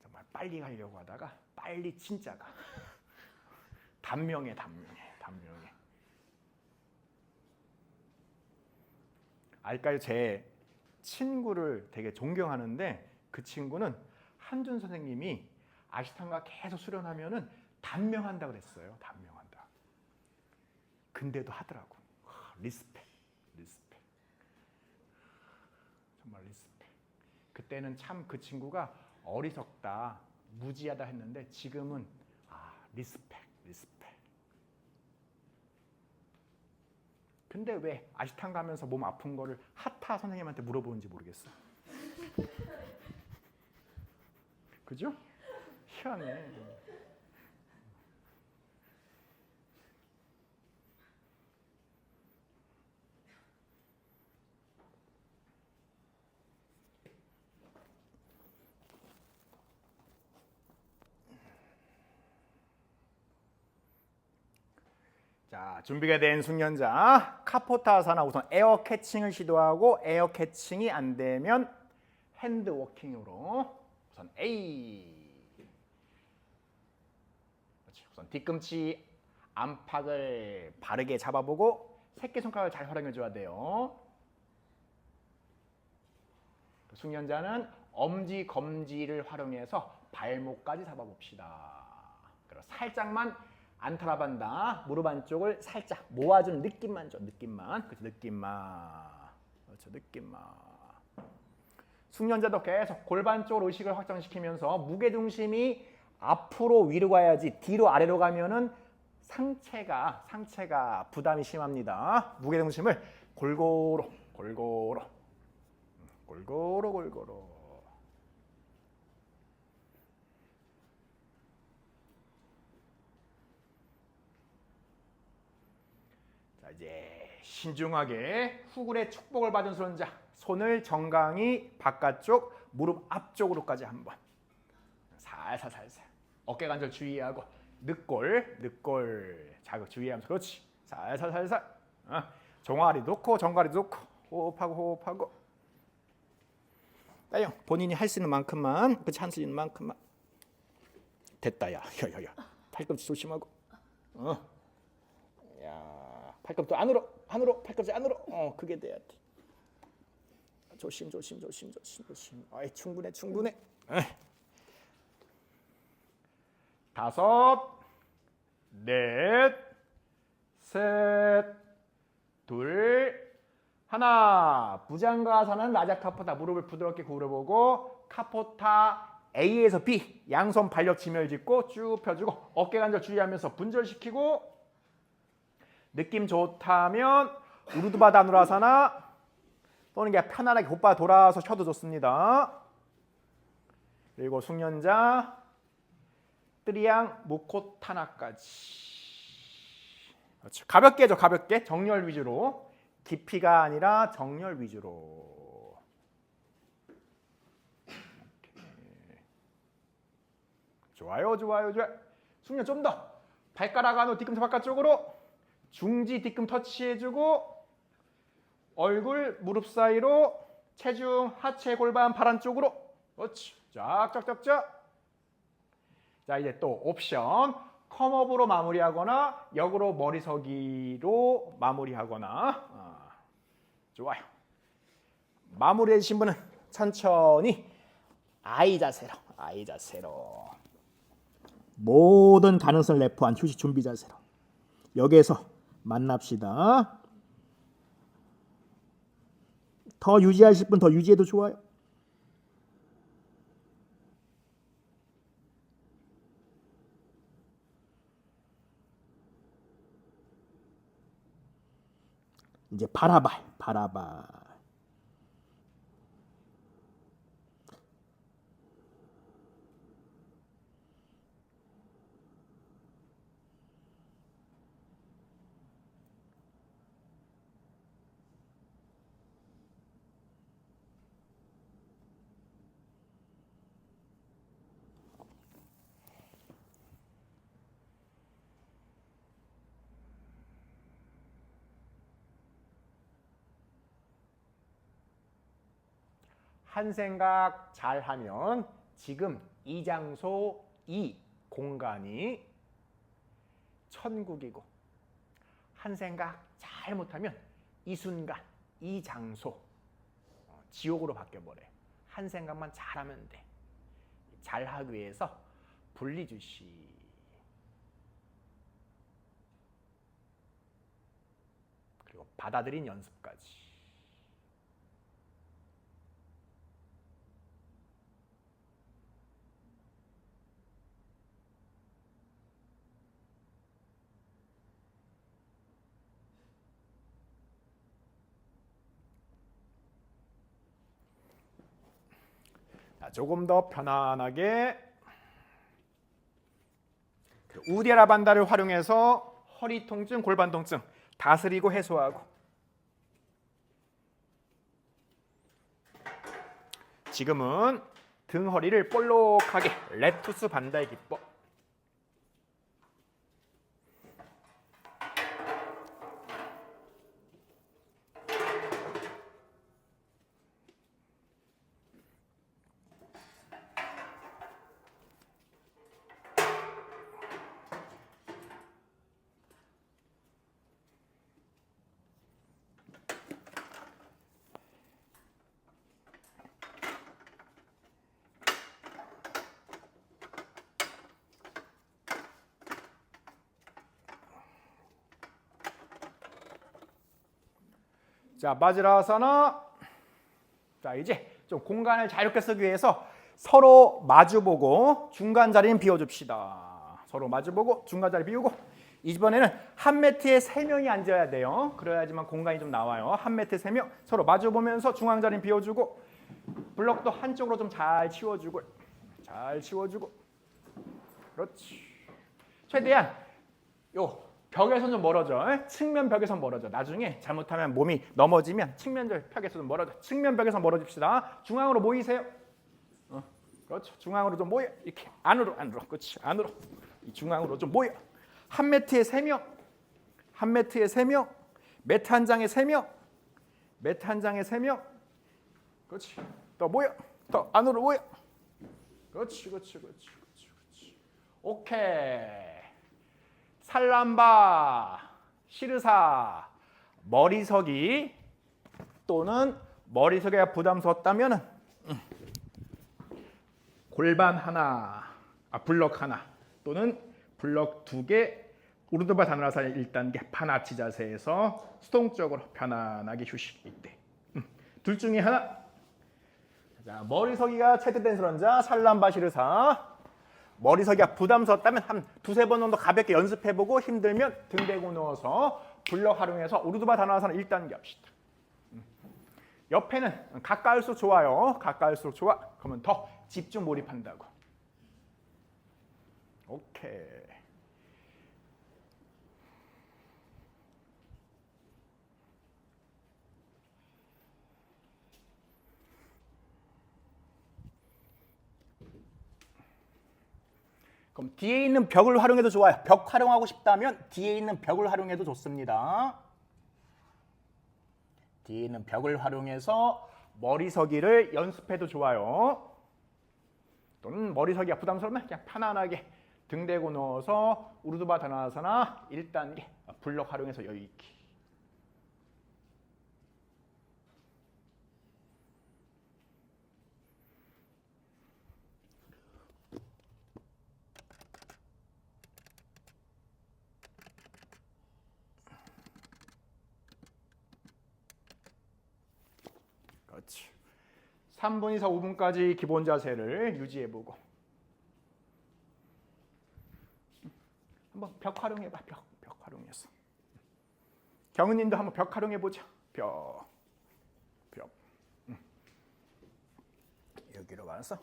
정말 빨리 가려고 하다가 빨리 진짜 가. 단명해. 알까요? 제 친구를 되게 존경하는데 그 친구는 한준 선생님이 아시탄가 계속 수련하면은 단명한다 그랬어요. 단명한다. 근데도 하더라고. 리스펙. 정말 리스펙. 그때는 참 그 친구가 어리석다, 무지하다 했는데 지금은 리스펙. 근데 왜 아시탄가 하면서 몸 아픈 거를 하타 선생님한테 물어보는지 모르겠어. 그죠? 희한해. 자, 준비가 된 숙련자 카포타아사나 우선 에어 캐칭을 시도하고 에어 캐칭이 안 되면 핸드 워킹으로 우선 A. 그렇지. 우선 뒤꿈치 안팎을 바르게 잡아보고 새끼손가락을 잘 활용해 줘야 돼요. 숙련자는 엄지, 검지를 활용해서 발목까지 잡아봅시다. 그리고 살짝만 안타라반다. 무릎 안쪽을 살짝 모아주는 느낌만 줘. 느낌만. 그렇죠. 느낌만. 그렇죠. 느낌만. 숙련자도 계속 골반 쪽으로 의식을 확장시키면서 무게중심이 앞으로 위로 가야지 뒤로 아래로 가면은 상체가 부담이 심합니다. 무게중심을 골고루 자, 이제 신중하게 후굴의 축복을 받은 수련자 손을 정강이 바깥쪽 무릎 앞쪽으로까지 한번 살살 어깨 관절 주의하고 늑골 자극 주의하면서 그렇지 살살 종아리 놓고 정가리 놓고 호흡하고 따요 본인이 할 수 있는 만큼만 그렇지 할 수 있는 만큼만 됐다 야 팔꿈치 조심하고 야 팔꿈치 안으로 팔꿈치 안으로 그게 돼야 돼 조심 아이 충분해 다섯 넷 셋 둘 하나 부장가사는 라자카포타 무릎을 부드럽게 구부려보고 카포타 A에서 B 양손 발력 지멸 짓고 쭉 펴주고 어깨 관절 주의하면서 분절시키고 느낌 좋다면 우르드바 다누라사나 또는 그냥 편안하게 곧바로 돌아서 쉬어도 좋습니다. 그리고 숙련자 뜨리양 무코타나까지 그렇죠. 가볍게 해줘 가볍게 정렬 위주로 깊이가 아니라 정렬 위주로 좋아요 숙련 좀 더 발가락 안으로 뒤꿈치 바깥쪽으로 중지 뒤꿈 터치해주고 얼굴 무릎 사이로 체중 하체 골반 발 안쪽으로 그렇지 쫙쫙쫙쫙 자 이제 또 옵션 컴업으로 마무리하거나 역으로 머리서기로 마무리하거나 좋아요 마무리해 주신 분은 천천히 아이 자세로 모든 가능성을 내포한 휴식 준비 자세로 여기에서 만납시다. 더 유지하실 분 더 유지해도 좋아요. 이제 바라발 한 생각 잘하면 지금 이 장소, 이 공간이 천국이고 한 생각 잘못하면 이 순간, 이 장소 지옥으로 바뀌어버려. 한 생각만 잘하면 돼. 잘하기 위해서 분리주시 그리고 받아들인 연습까지. 조금 더 편안하게 우디아라 반다를 활용해서 허리 통증, 골반 통증 다스리고 해소하고 지금은 등 허리를 볼록하게 레투스 반다의 기법 자, 바지라사나. 자, 이제 좀 공간을 자유롭게 쓰기 위해서 서로 마주보고 중간 자리는 비워줍시다. 서로 마주보고 중간 자리 비우고. 이번에는 한 매트에 3명이 앉아야 돼요. 그래야지만 공간이 좀 나와요. 한 매트에 3명 서로 마주보면서 중앙 자리는 비워주고 블럭도 한쪽으로 좀 잘 치워주고 잘 치워주고. 그렇지. 최대한 요 벽에서 좀 멀어져. 측면 벽에서 멀어져. 나중에 잘못하면 몸이 넘어지면 측면 벽에서 좀 멀어져. 측면 벽에서 멀어집시다. 중앙으로 모이세요. 그렇죠. 중앙으로 좀 모여. 이렇게 안으로. 그렇지. 안으로. 이 중앙으로 좀 모여. 한 매트에 3명. 한 매트에 3명. 매트 한 장에 3명. 매트 한 장에 3명. 그렇지. 더 모여. 더 안으로 모여. 그렇지. 오케이. 살람바, 시르사, 머리석이 또는 머리석이가 부담스럽다면은 골반 하나, 블럭 하나 또는 블럭 2개, 우르드바 다나라사 1단계 파나치 자세에서 수동적으로 편안하게 휴식 이때. 둘 중에 하나. 자, 머리석이가 채택된 선자 살람바 시르사. 머리석이가 부담스럽다면 한 2-3번 정도 가볍게 연습해보고 힘들면 등 대고 누워서 블럭 활용해서 우르드바 다나라사는 1단계 합시다. 옆에는 가까울수록 좋아요. 가까울수록 좋아. 그러면 더 집중 몰입한다고. 오케이. 그럼 뒤에 있는 벽을 활용해도 좋아요. 벽 활용하고 싶다면 뒤에 있는 벽을 활용해도 좋습니다. 뒤에 있는 벽을 활용해서 머리서기를 연습해도 좋아요. 또는 머리서기가 부담스러우면 그냥 편안하게 등 대고 누워서 우르드바 다나라사나 1단계 블럭 활용해서 여유 있게. 그렇지. 3분에서 5분까지 기본 자세를 유지해보고 한번 벽 활용해봐. 벽 활용해서. 경은님도 한번 벽 활용해보자. 벽. 여기로 가서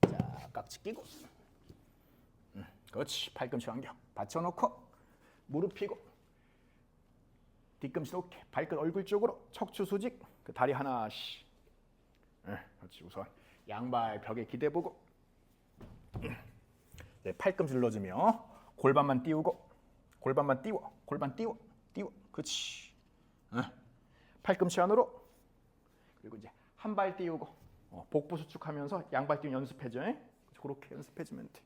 자, 깍지 끼고 그렇지. 팔꿈치 완경 받쳐놓고 무릎 펴고 뒤꿈치 높게 발끝 얼굴 쪽으로 척추 수직 그 다리 하나씩. 그렇지. 우선 양발 벽에 기대보고 네, 팔꿈치 눌러주며 골반만 띄우고 골반 띄워. 그렇지. 팔꿈치 안으로. 그리고 이제 한 발 띄우고 복부 수축하면서 양발 띄우면 연습해줘. 그렇게 연습해주면 돼.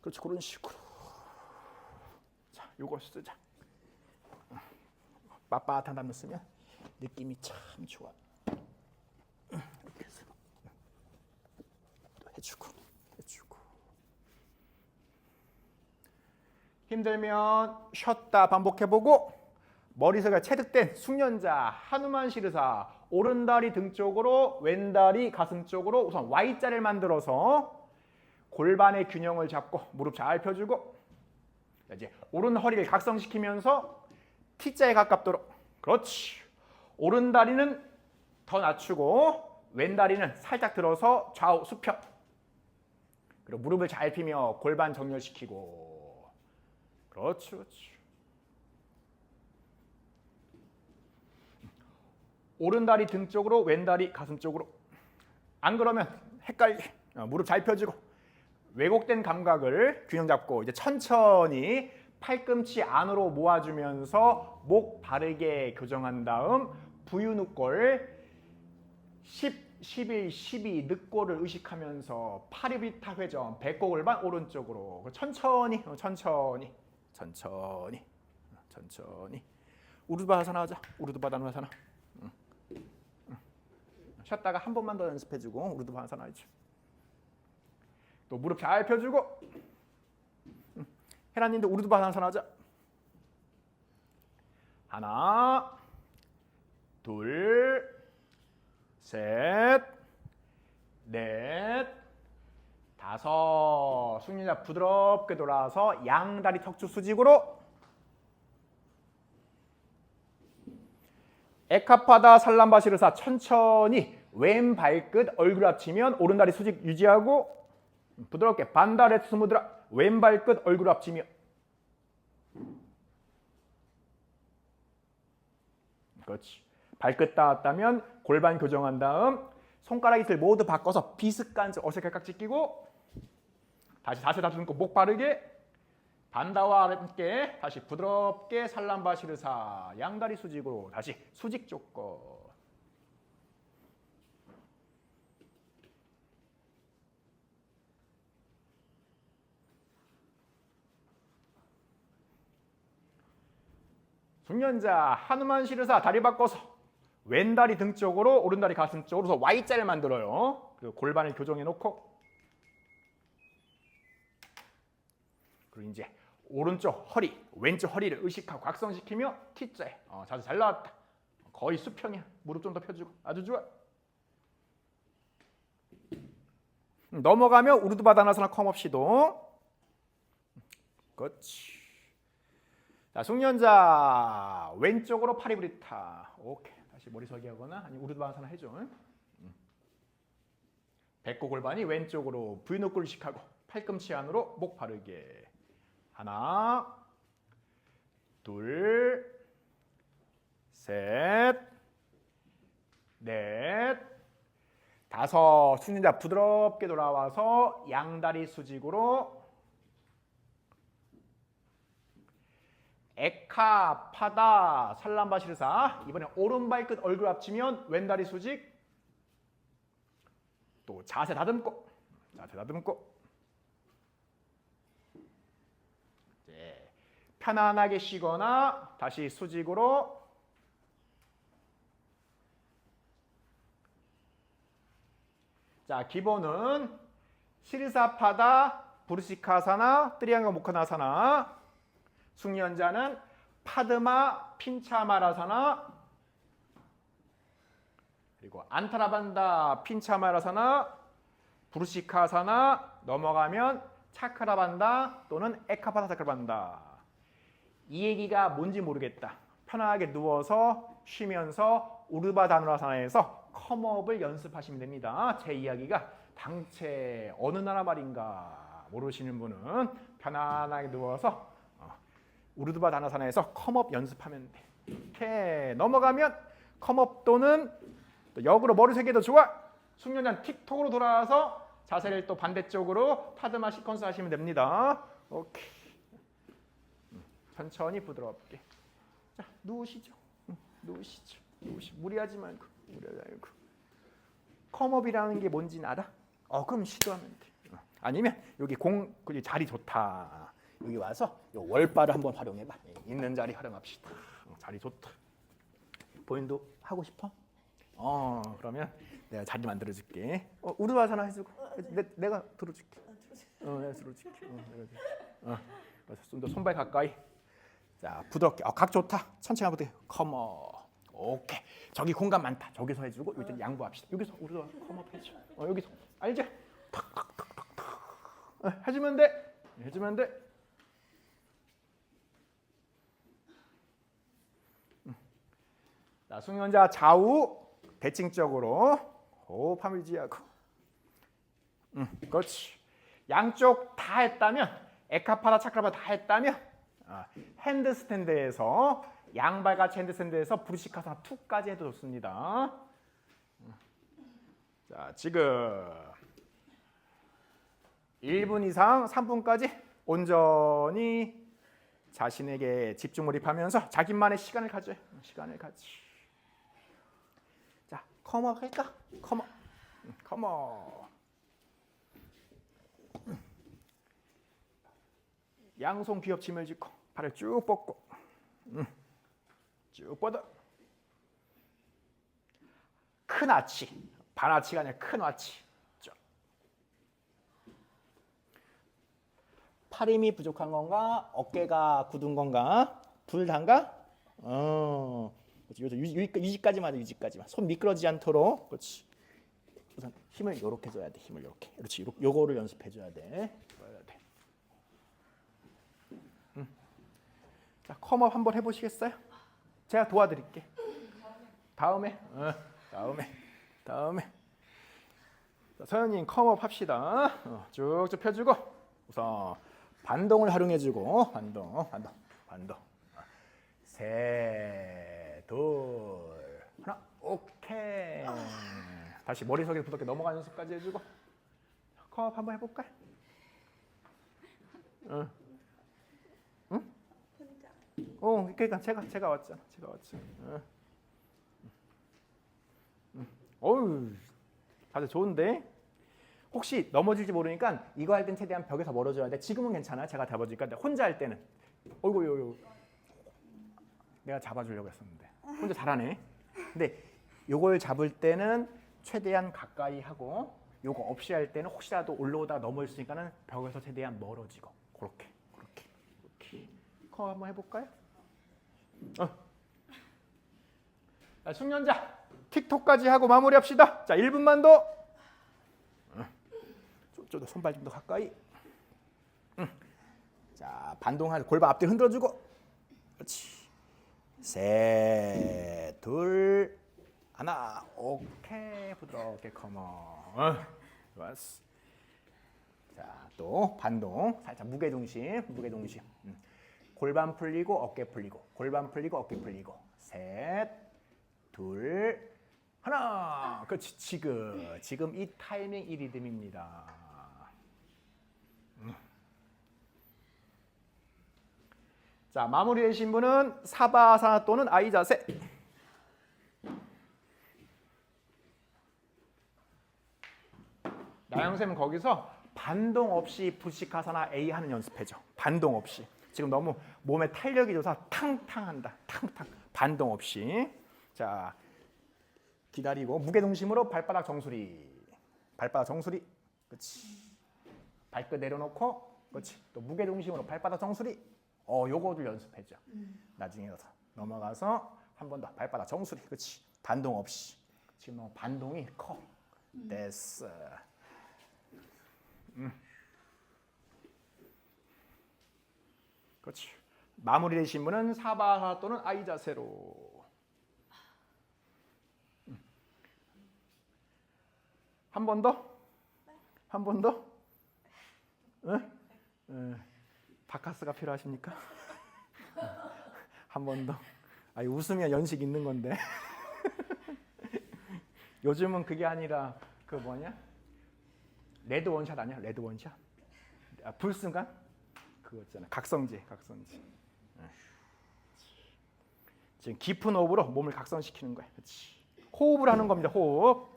그렇지. 그런 식으로. 자, 요걸 쓰자. 빳빳한 담요 쓰면 느낌이 참 좋아. 이렇게 해서 또 해주고. 힘들면 쉬었다 반복해보고 머리석이가 체득된 숙련자 하누만 시르사 오른다리 등 쪽으로 왼다리 가슴 쪽으로 우선 Y자를 만들어서 골반의 균형을 잡고 무릎 잘 펴주고 이제 오른 허리를 각성시키면서 T자에 가깝도록. 그렇지. 오른 다리는 더 낮추고 왼 다리는 살짝 들어서 좌우 수평. 그리고 무릎을 잘 펴며 골반 정렬시키고. 그렇지. 오른 다리 등 쪽으로 왼 다리 가슴 쪽으로. 안 그러면 헷갈리게 무릎 잘 펴주고 왜곡된 감각을 균형 잡고 이제 천천히 팔꿈치 안으로 모아주면서 목 바르게 교정한 다음 부유늑골 10, 11, 12 늑골을 의식하면서 파리비타 회전 배꼽골반 오른쪽으로 천천히 우르드바사나 하자. 우르드바다나사나. 쉬었다가 한 번만 더 연습해주고 우르드바사나 하죠. 또 무릎 잘 펴주고. 혜란님도 우르드바 단선 하자. 하나, 둘, 셋, 넷, 다섯. 숙련자 부드럽게 돌아서 양다리 턱주 수직으로. 에카파다 살람바시르사 천천히 왼 발끝 얼굴 합치면 오른다리 수직 유지하고 부드럽게 반다레트 스무드라 왼 발끝 얼굴 합치며. 그렇지. 발끝 닿았다면 골반 교정한 다음 손가락 이슬 모두 바꿔서 비스간즈 어색하게 깍지 끼고 다시 자세 다듬고 목 바르게 반다와 함께 다시 부드럽게 살람바시르사 양다리 수직으로 다시 수직 조건. 숙련자 하누만 시르사 다리 바꿔서 왼다리 등 쪽으로 오른다리 가슴 쪽으로 Y자를 만들어요. 그리고 골반을 교정해 놓고 그리고 이제 오른쪽 허리, 왼쪽 허리를 의식하고 각성시키며 T자에 자세 잘 나왔다. 거의 수평이야. 무릎 좀 더 펴주고 아주 좋아. 넘어가면 우르드바다나사나 컴업 시동. 그렇지. 자, 숙련자 왼쪽으로 파리브리타. 오케이. 다시 머리 서기하거나 아니면 우르드바다나사나 해줘. 배꼽 골반이 왼쪽으로 V노크 의식하고 팔꿈치 안으로 목 바르게. 하나, 둘, 셋, 넷, 다섯. 숙련자 부드럽게 돌아와서 양다리 수직으로. 에카 파다 살람바시르사. 이번에 오른발끝 얼굴 합치면 왼다리 수직. 또 자세 다듬고 이제 편안하게 쉬거나 다시 수직으로. 자, 기본은 시르사파다 부르시카사나 트리앙가 모카나사나. 숙련자는 파드마 핀차마라사나 그리고 안타라반다 핀차마라사나 부르시카사나 넘어가면 차크라반다 또는 에카파타 차크라반다. 이 얘기가 뭔지 모르겠다. 편하게 누워서 쉬면서 우르바다누라사나에서 컴업을 연습하시면 됩니다. 제 이야기가 당최 어느 나라 말인가 모르시는 분은 편안하게 누워서 우르드바다나사나에서 컴업 연습하면 돼. 이렇게 넘어가면 컴업 또는 또 역으로 머리 세게도 좋아. 숙련자는 틱톡으로 돌아와서 자세를 또 반대쪽으로 파드마 시퀀스 하시면 됩니다. 오케이. 천천히 부드럽게. 자, 누우시죠. 누우시죠. 무리하지 말고. 컴업이라는 게 뭔지는 알아? 그럼 시도하면 돼. 아니면 여기 자리 좋다. 여기 와서 요 월바를 한번 활용해봐. 있는 자리 활용합시다. 자리 좋다. 본인도 하고 싶어? 그러면 내가 자리 만들어줄게. 우르바사나 해주고. 내가 들어줄게. 내가 들어줄게. 좀 더 손발 가까이. 자, 부드럽게. 각 좋다. 천천히 해보세요. 컴업. 오케이. 저기 공간 많다. 저기서 해주고 여기 양보합시다. 여기서 우리가 컴업 해줘. 여기서 알지? 탁탁탁탁탁. 해주면 돼. 해주면 돼. 자, 숙련자 좌우 대칭적으로 호흡함을 유지하고. 그렇지. 양쪽 다 했다면 에카파다 차크라바 다 했다면 핸드스탠드에서 양발같이 핸드스탠드에서 부르시카사나 2까지 해도 좋습니다. 자, 지금 1분 이상 3분까지 온전히 자신에게 집중 몰입하면서 자기만의 시간을 가져요. 시간을 가지. 자, 컴업 할까? 컴업. 양손 귀엽침을 짚고 발을 쭉 뻗고 쭉 뻗어. 큰 아치, 반아치가 아니라 큰 아치. 쭉. 팔 힘이 부족한 건가? 어깨가 굳은 건가? 둘 다인가? 그렇지. 유지까지만 하자. 유지까지만. 손 미끄러지지 않도록. 그렇지. 우선 힘을 이렇게 줘야 돼. 힘을 이렇게. 그렇지. 요거를 연습해 줘야 돼. 자, 컴업 한번 해보시겠어요? 제가 도와드릴게. 다음에. 자, 서현님 컴업 합시다. 쭉쭉 펴주고 우선 반동을 활용해주고 반동. 셋, 둘, 하나, 오케이. 다시 머릿속에 부드럽게 넘어가는 연습까지 해주고 컴업 한번 해볼까요? 응? 그러니까 제가 왔잖아. 어우, 다들 좋은데? 혹시 넘어질지 모르니까 이거 할 땐 최대한 벽에서 멀어져야 돼. 지금은 괜찮아. 제가 잡아주니까. 혼자 할 때는 어이구 내가 잡아주려고 했었는데 혼자 잘하네. 근데 요걸 잡을 때는 최대한 가까이 하고 요거 없이 할 때는 혹시라도 올라오다가 넘어졌으니까는 벽에서 최대한 멀어지고 그렇게 컴 한번 해볼까요? 자, 숙련자 틱톡까지 하고 마무리합시다. 자, 1분만 더. 좀 더 손발 좀 더 가까이. 자, 반동하자. 골반 앞뒤 흔들어주고. 그렇지. 셋, 둘, 하나. 오케이. 부드럽게 컴온. 좋았어. 자, 또 반동. 살짝 무게중심. 골반 풀리고 어깨 풀리고. 골반 풀리고 어깨 풀리고. 셋, 둘, 하나. 그렇지. 지금 이 타이밍 이 리듬입니다. 자, 마무리되신 분은 사바아사나 또는 아이 자세. 나영쌤은 거기서 반동 없이 부시카사나 A 하는 연습해줘. 반동 없이. 지금 너무 몸에 탄력이 줘서 탕탕한다. 탕탕. 반동 없이. 자, 기다리고 무게중심으로 발바닥 정수리. 그렇지. 발끝 내려놓고. 그렇지. 또 무게중심으로 발바닥 정수리. 요거를 연습해줘. 나중에 넘어가서 한 번 더 발바닥 정수리. 그렇지. 반동 없이. 지금 너무 반동이 커. 됐어. 그렇지. 마무리되신 분은 사바아사나 또는 아이 자세로. 한 번 더? 한 번 더? 바카스가 필요하십니까? 한 번 더. 웃으면 연식 있는 건데. 요즘은 그게 아니라 그 뭐냐? 레드 원샷 아니야? 레드 원샷? 불순간? 그거 있잖아. 각성제. 지금 깊은 호흡으로 몸을 각성시키는 거야. 그렇지. 호흡을 하는 겁니다. 호흡.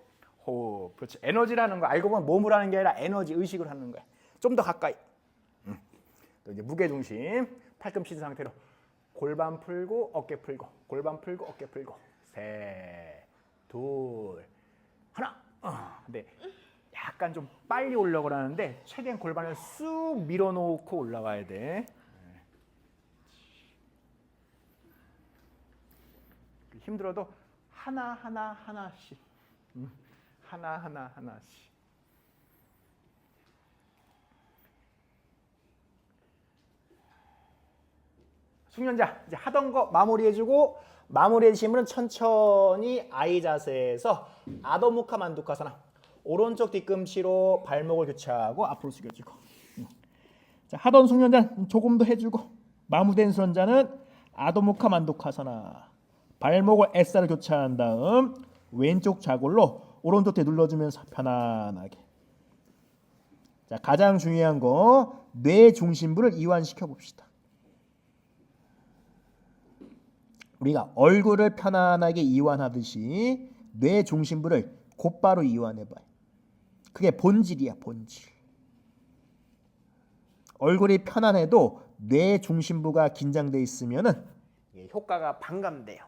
그렇지. 에너지라는 거 알고 보면 몸을 하는 게 아니라 에너지 의식을 하는 거야. 좀 더 가까이. 또 이제 무게 중심, 팔꿈치 신 상태로 골반 풀고 어깨 풀고, 골반 풀고 어깨 풀고. 셋, 둘, 하나. 근데 약간 좀 빨리 올라오고 하는데 최대한 골반을 쑥 밀어놓고 올라가야 돼. 힘들어도 하나씩. 하나씩. 숙련자 이제 하던 거 마무리해주고 마무리해주신 분은 천천히 아이 자세에서 아도무카 만두카사나 오른쪽 뒤꿈치로 발목을 교차하고 앞으로 숙여주고. 자, 하던 숙련자 조금 더 해주고 마무리된 숙련자는 아도무카 만두카사나 발목을 S자로 교차한 다음 왼쪽 좌골로 오른쪽 뒤 눌러주면서 편안하게. 자, 가장 중요한 거 뇌 중심부를 이완시켜 봅시다. 우리가 얼굴을 편안하게 이완하듯이 뇌 중심부를 곧바로 이완해봐요. 그게 본질이야, 본질. 얼굴이 편안해도 뇌 중심부가 긴장돼 있으면은 효과가 반감돼요.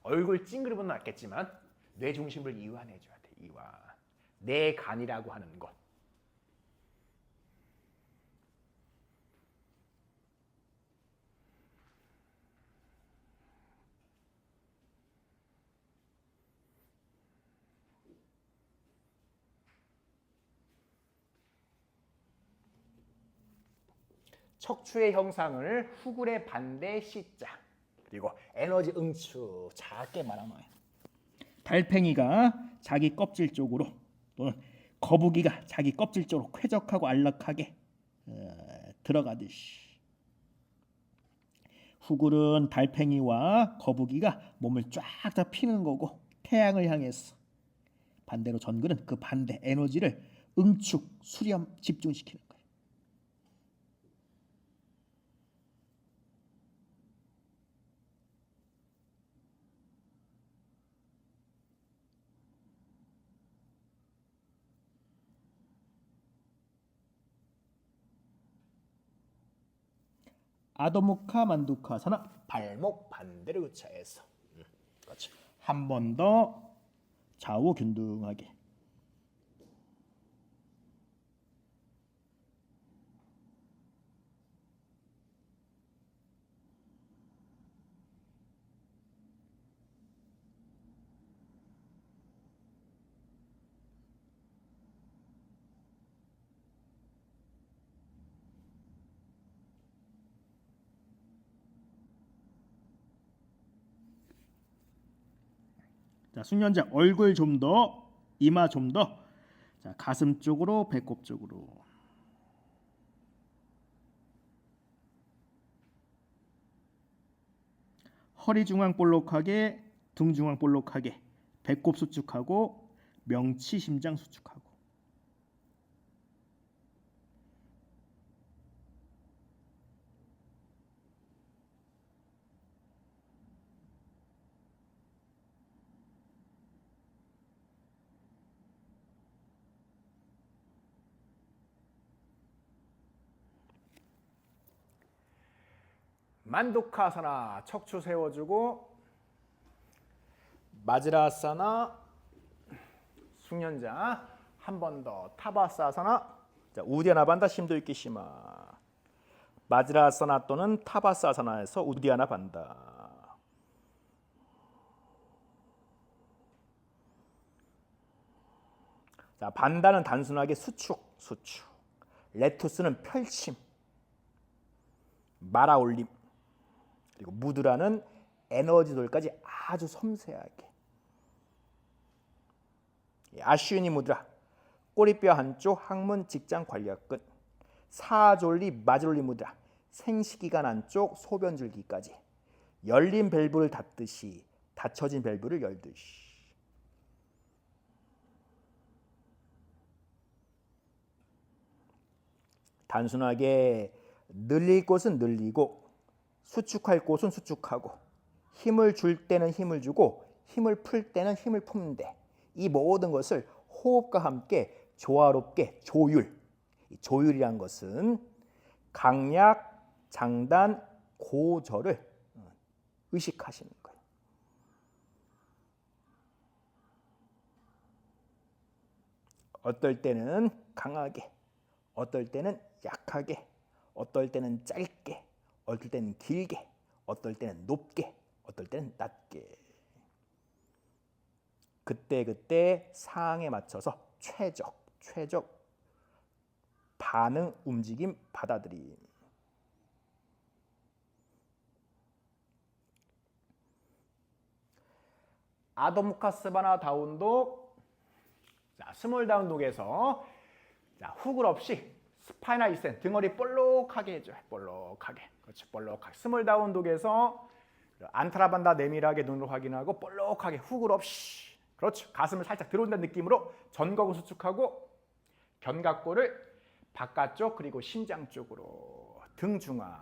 얼굴 찡그리면 낫겠지만 뇌 중심부를 이완해줘야 돼. 이완. 뇌간이라고 하는 것. 척추의 형상을 후굴의 반대 C자 그리고 에너지 응축 작게 말아놔요. 달팽이가 자기 껍질 쪽으로 또는 거북이가 자기 껍질 쪽으로 쾌적하고 안락하게 들어가듯이 후굴은 달팽이와 거북이가 몸을 쫙쫙 피는 거고 태양을 향해서 반대로 전근은 그 반대 에너지를 응축, 수렴, 집중시키는 거예요. 아도무카 만두카사나 발목 반대로 교차해서 그렇죠. 한 번 더 좌우 균등하게 자, 숙련자 얼굴 좀 더, 이마 좀 더. 자, 가슴 쪽으로, 배꼽 쪽으로. 허리 중앙 볼록하게, 등 중앙 볼록하게. 배꼽 수축하고 명치 심장 수축하고. 만두카사나 척추 세워주고 마지라사나 숙련자 한 번 더 타바사사나 자, 우디아나반다 심도이키시마 마지라사나 또는 타바사사나에서 우디아나반다 자, 반다는 단순하게 수축 레투스는 펼침 말아올림 그리고 무드라는 에너지돌까지 아주 섬세하게 아쉬우니 무드라 꼬리뼈 한쪽 항문 직장 관략근 사졸리 마졸리 무드라 생식기관 안쪽 소변줄기까지 열린 밸브를 닫듯이 닫혀진 밸브를 열듯이 단순하게 늘릴 곳은 늘리고 수축할 곳은 수축하고 힘을 줄 때는 힘을 주고 힘을 풀 때는 힘을 품는데 이 모든 것을 호흡과 함께 조화롭게 조율이란 것은 강약, 장단, 고절을 의식하시는 거예요. 어떨 때는 강하게, 어떨 때는 약하게, 어떨 때는 짧게, 어떨 때는 길게, 어떨 때는 높게, 어떨 때는 낮게. 그때그때 상황에 맞춰서 최적 반응, 움직임, 받아들임. 아도무카스바나 다운독. 자, 스몰 다운독에서 자, 훅을 없이 스파이나 이센 등허리 볼록하게 해줘요. 볼록하게. 그렇죠. 볼록하게. 스몰 다운독에서 안타라반다 내밀하게 눈으로 확인하고 볼록하게 훅을 없이. 그렇죠. 가슴을 살짝 들어온다는 느낌으로 전거근 수축하고 견갑골을 바깥쪽 그리고 심장 쪽으로 등 중앙.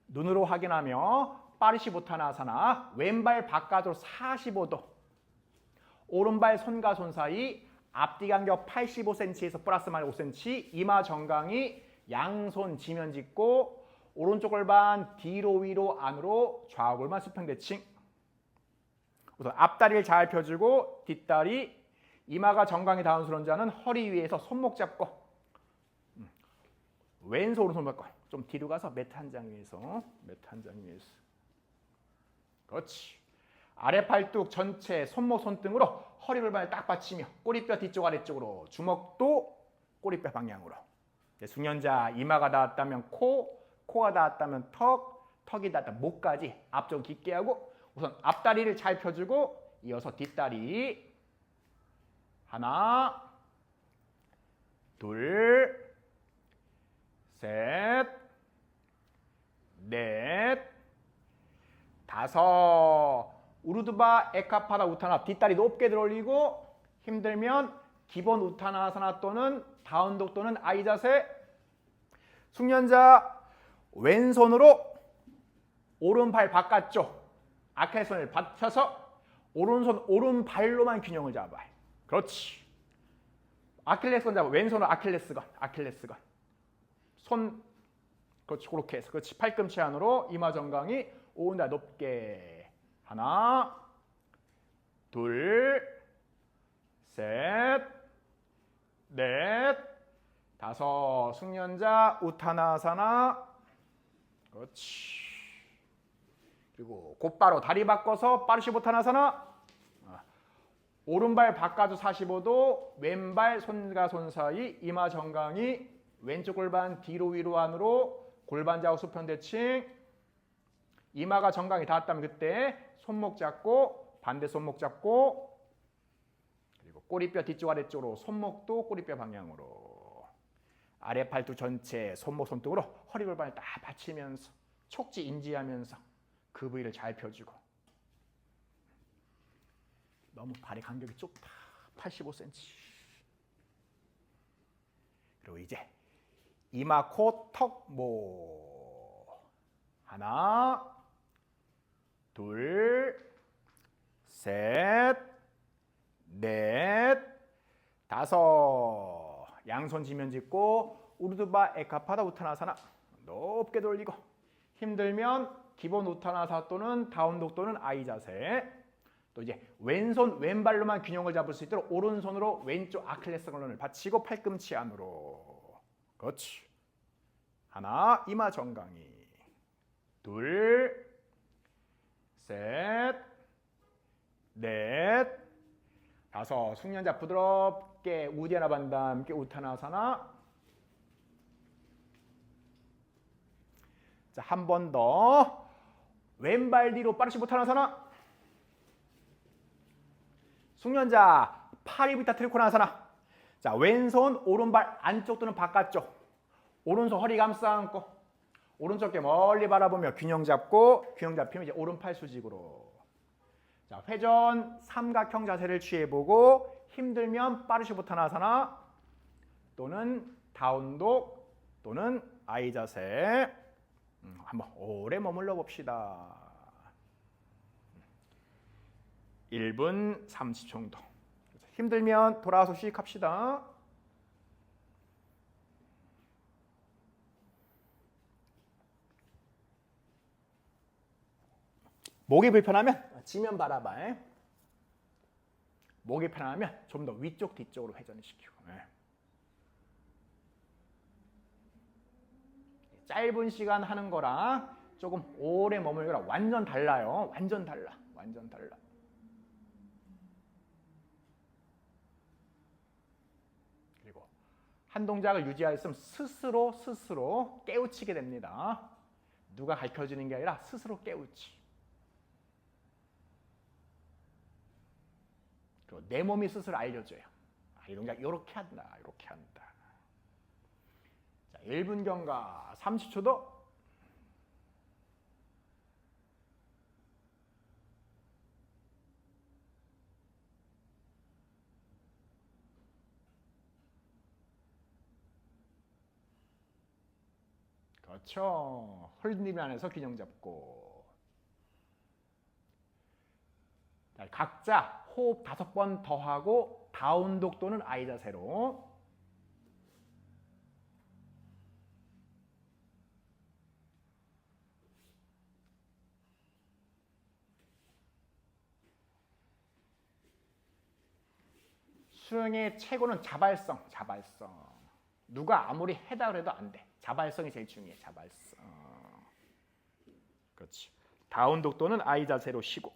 눈으로 확인하며 파리시보타나사나 왼발 바깥으로 45도 오른발 손과 손 사이 앞뒤 간격 85cm에서 플러스 마이너스 5cm 이마 정강이 양손 지면 짚고 오른쪽 골반 뒤로 위로 안으로 좌우 골반 수평대칭. 우선 앞다리를 잘 펴주고 뒷다리 이마가 정강이 닿은 수련자는 허리 위에서 손목 잡고 왼손 오른손 잡고 좀 뒤로 가서 매트 한 장 위에서 그렇지. 아래 팔뚝 전체 손목 손등으로 허리 골반을 딱 받치며 꼬리뼈 뒤쪽 아래쪽으로 주먹도 꼬리뼈 방향으로. 숙련자 이마가 닿았다면 코, 코가 닿았다면 턱, 턱이 닿았다면 목까지 앞쪽 깊게 하고 우선 앞다리를 잘 펴주고 이어서 뒷다리 하나, 둘, 셋, 넷, 다섯. 우르두바 에카파다 우타나 뒷다리 높게 들어올리고 힘들면 기본 우타나사나 또는 다운독 또는 아이 자세. 숙련자 왼손으로 오른발 바깥쪽 아킬레스건을 받쳐서 오른손 오른발로만 균형을 잡아요. 그렇지. 아킬레스건 잡아. 왼손으로 아킬레스건. 손 그렇지. 그렇게 해서 그렇지. 팔꿈치 안으로 이마 정강이 오온다 높게. 하나, 둘, 셋, 넷, 다섯. 숙련자 우타나사나. 그렇지. 그리고 곧바로 다리 바꿔서 파르시보타나사나. 오른발 바깥으로 45도, 왼발 손과 손 사이 이마 정강이 왼쪽 골반 뒤로 위로 안으로 골반 좌우 수평 대칭. 이마가 정강이 닿았다면 그때 손목 잡고 반대 손목 잡고 그리고 꼬리뼈 뒤쪽 아래쪽으로 손목도 꼬리뼈 방향으로 아래 팔뚝 전체 손목 손등으로 허리 골반을 딱 받치면서 촉지 인지하면서 그 부위를 잘 펴주고. 너무 발의 간격이 좁다. 85cm. 그리고 이제 이마, 코, 턱, 목. 하나, 둘, 셋, 넷, 다섯. 양손 지면 짚고 우르두바 에카파다 우타나사나 높게 돌리고 힘들면 기본 우타나사 또는 다운독 또는 아이 자세. 또 이제 왼손 왼발로만 균형을 잡을 수 있도록 오른손으로 왼쪽 아킬레스건을 받치고 팔꿈치 안으로. 그렇지. 하나, 이마 정강이. 둘, 셋, 넷, 다섯. 숙련자 부드럽게 우디아나 반다 함께 우타나사나. 자, 한 번 더. 왼발 뒤로 파르시보타나사나. 숙련자 파리비타 트리코나사나. 자, 왼손 오른발 안쪽 또는 바깥쪽. 오른손 허리 감싸 안고 오른쪽 께 멀리 바라보며 균형 잡고 균형 잡히면 이제 오른팔 수직으로. 자, 회전 삼각형 자세를 취해보고 힘들면 파르시보타나사나 또는 다운독 또는 아이 자세. 한번 오래 머물러 봅시다. 1분 30초 정도. 힘들면 돌아와서 휴식합시다. 목이 불편하면 지면 바라봐. 목이 편하면 좀 더 위쪽 뒤쪽으로 회전을 시키고. 짧은 시간 하는 거랑 조금 오래 머무는 거랑 완전 달라요. 완전 달라. 그리고 한 동작을 유지하였으면 스스로 깨우치게 됩니다. 누가 가르쳐주는 게 아니라 스스로 깨우치. 그리고 내 몸이 스스로 알려줘요. 이 동작 이렇게 한다. 자, 1분 경과 30초 더. 그렇죠. 홀림 안에서 균형 잡고. 자, 각자 호흡 5번 더 하고 다운독 또는 아이 자세로. 수영의 최고는 자발성. 누가 아무리 해다 그래도 안 돼. 자발성이 제일 중요해. 자발성. 그렇지. 다운독 또는 아이 자세로 쉬고.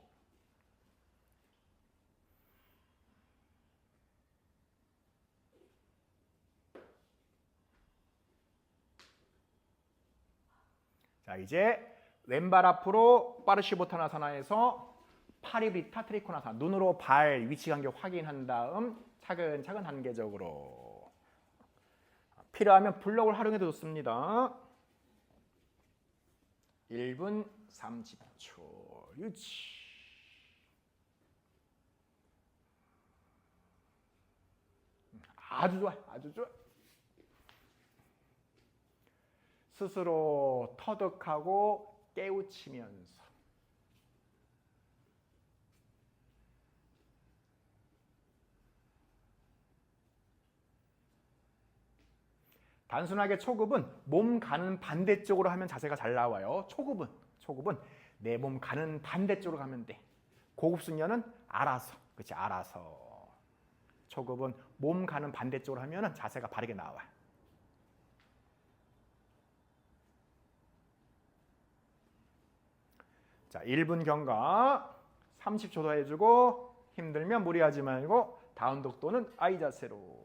자, 이제 왼발 앞으로 파르시보타나사나에서 파리브리타 트리코나사나, 눈으로 발 위치 간격 확인한 다음 차근차근 단계적으로. 필요하면 블록을 활용해도 좋습니다. 1분 30초 유지. 아주 좋아, 아주 좋아. 스스로 터득하고 깨우치면서. 단순하게 초급은 몸 가는 반대쪽으로 하면 자세가 잘 나와요. 초급은 내 몸 가는 반대쪽으로 가면 돼. 고급 숙련은 알아서, 그렇지, 알아서. 초급은 몸 가는 반대쪽으로 하면 자세가 바르게 나와. 자, 1분 경과 30초 더 해주고, 힘들면 무리하지 말고 다운 독도는 I 자세로.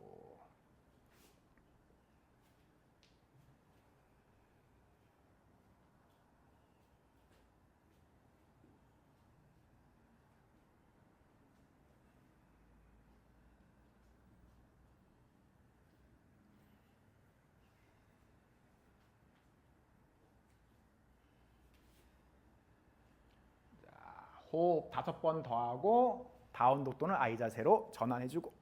호흡 5번 더 하고 다운 독도는 I 자세로 전환해주고.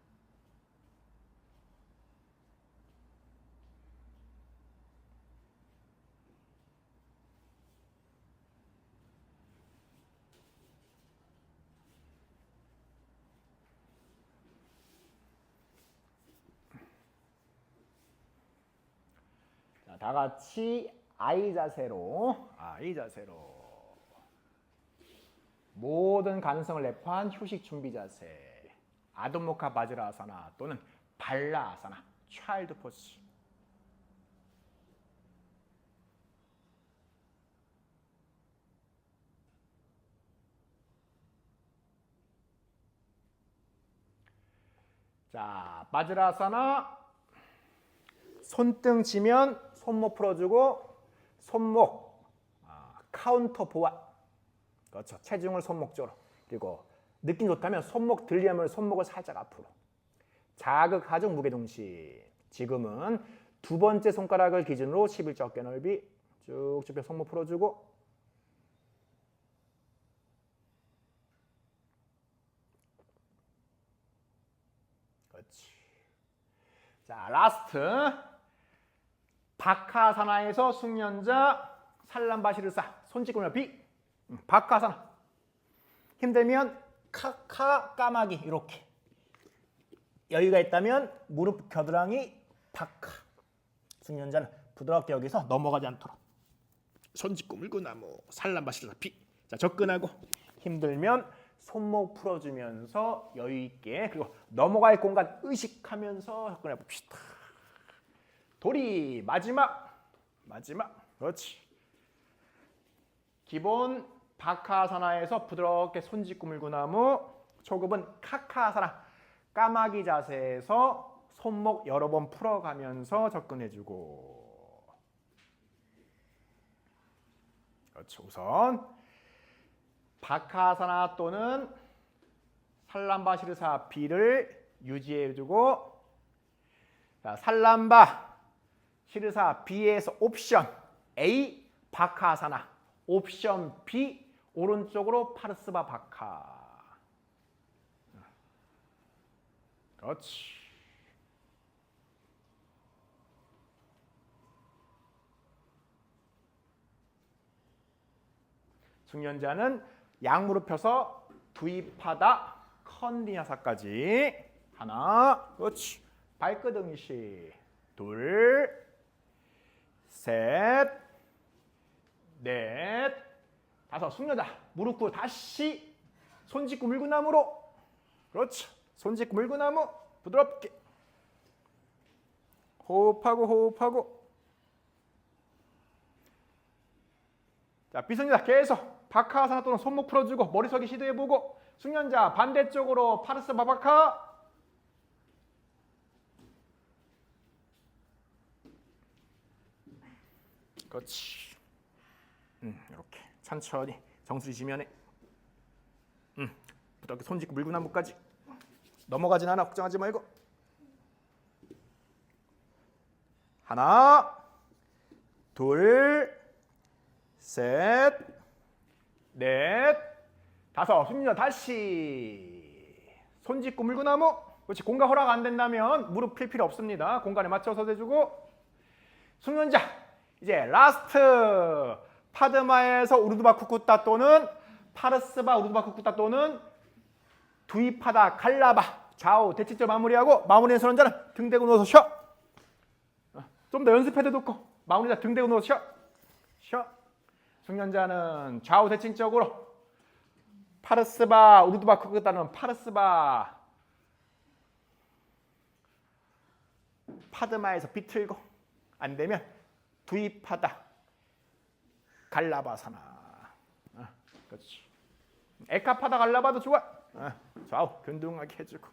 자, 다 같이 I 자세로. 모든 가능성을 내포한 휴식 준비 자세. 아도모카 바지라아사나 또는 발라아사나, 차일드 포스. 자, 바지라아사나. 손등 지면 손목 풀어주고, 손목 카운터 보완. 그렇죠. 체중을 손목 쪽으로. 그리고 느낌 좋다면 손목 들려면 손목을 살짝 앞으로. 자극, 하중, 무게 동시. 지금은 두 번째 손가락을 기준으로 11자 어깨 넓이 쭉쭉 손목 풀어주고. 그렇지. 자, 라스트. 바카사나에서 숙련자 살람바시르사, 손짓 넓이. 바카사나. 힘들면 카카 까마귀 이렇게. 여유가 있다면 무릎 겨드랑이 바카. 숙련자는 부드럽게 여기서 넘어가지 않도록. 손짓고 물구나무 살람바시르사 비. 자, 접근하고. 힘들면 손목 풀어주면서 여유 있게, 그리고 넘어갈 공간 의식하면서 접근해 봅시다. 도리 마지막. 그렇지. 기본 바카사나에서 부드럽게 손짓고 물구나무, 초급은 카카사나 까마귀 자세에서 손목 여러 번 풀어가면서 접근해주고. 그렇죠. 우선 바카사나 또는 살람바시르사 B를 유지해주고, 자, 살람바 시르사 B에서 옵션 A 바카사나, 옵션 B 오른쪽으로 파르스바 바카. 그렇지. 숙련자는 양무릎 펴서 두입하다 컨디냐사까지. 하나, 그렇지. 발끝 응시. 둘, 셋, 넷, 다섯. 숙련자 무릎 꿇고 다시 손짓고 물구나무로. 그렇죠. 손짓고 물구나무 부드럽게. 호흡하고. 자, 비승자 계속 바카사나 또는 손목 풀어주고 머리서기 시도해보고. 숙련자 반대쪽으로 파르스 바바카. 그렇지. 이렇게 천천히 정수리 지면에 부드럽게 손 짚고 물구나무까지 넘어가진 않아. 걱정하지 말고. 하나, 둘, 셋, 넷, 다섯. 숙련자 다시 손 짚고 물구나무. 그렇지. 공간 허락 안 된다면 무릎 필 필요 없습니다. 공간에 맞춰서 대주고. 숙련자 이제 라스트. 파드마에서 우르두바 쿠쿠타 또는 파르스바 우르두바 쿠쿠타 또는 두이파다 갈라바 좌우 대칭절 마무리하고, 마무리된 선원자는 등 대고 누워서 쉬어. 좀 더 연습해도 좋고 마무리자 등 대고 누워서 쉬어. 숙련자는 좌우 대칭적으로 파르스바 우르두바 쿠쿠타는 파르스바 파드마에서 비틀고, 안 되면 두이파다 갈라바사나. 그렇지. 에카파다 갈라바도 좋아. 좌우 균등하게 해주고.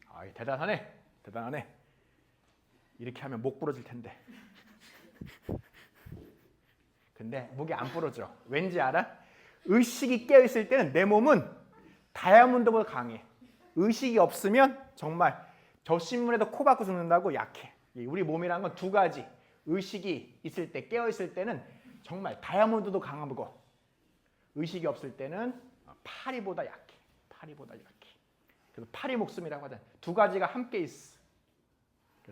아이, 대단하네. 이렇게 하면 목 부러질 텐데. 근데 목이 안 부러져. 왠지 알아? 의식이 깨어 있을 때는 내 몸은 다이아몬드보다 강해. 의식이 없으면 정말 저 신문에도 코 박고 죽는다고 약해. 우리 몸이란 건 두 가지. 의식이 있을 때, 깨어 있을 때는 정말 다이아몬드도 강하고, 의식이 없을 때는 파리보다 약해. 그래서 파리 목숨이라고 하잖아. 두 가지가 함께 있어.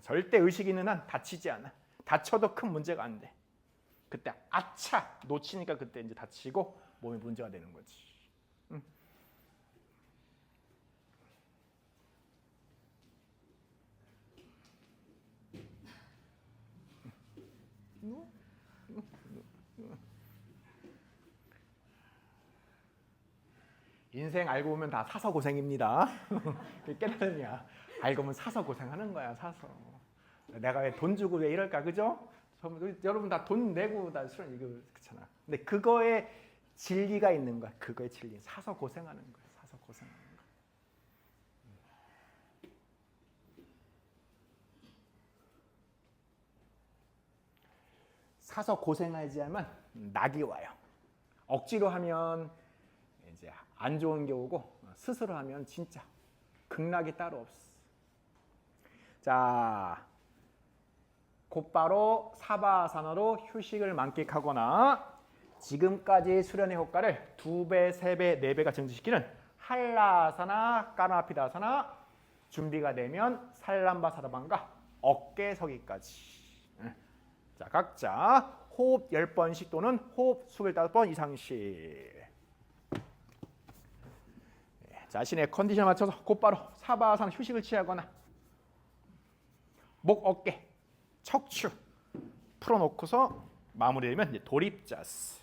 절대 의식 있는 한 다치지 않아. 다쳐도 큰 문제가 안 돼. 그때 아차 놓치니까 그때 이제 다치고 몸에 문제가 되는 거지. 인생 알고 보면 다 사서 고생입니다. 깨달으냐? 알고 보면 사서 고생하는 거야. 사서. 내가 왜 돈 주고 왜 이럴까, 그죠? 여러분 다 돈 내고 다 수련 이거 그렇잖아. 근데 그거에 진리가 있는 거야. 그거의 진리. 사서 고생하는 거야. 사서 고생하는 거야. 사서 고생하지 하면 낙이 와요. 억지로 하면 이제 안 좋은 게 오고, 스스로 하면 진짜 극락이 따로 없어. 자, 곧바로 사바아사나로 휴식을 만끽하거나 지금까지 수련의 효과를 2배, 3배, 4배가 증식시키는 할라아사나, 까나피다아사나 준비가 되면 살람바사라반과 어깨 서기까지. 자, 각자 호흡 10번씩 또는 호흡 25번 이상씩. 자신의 컨디션에 맞춰서 곧바로 사바아사나 휴식을 취하거나 목, 어깨, 척추 풀어놓고서 마무리되면 이제 도립자스.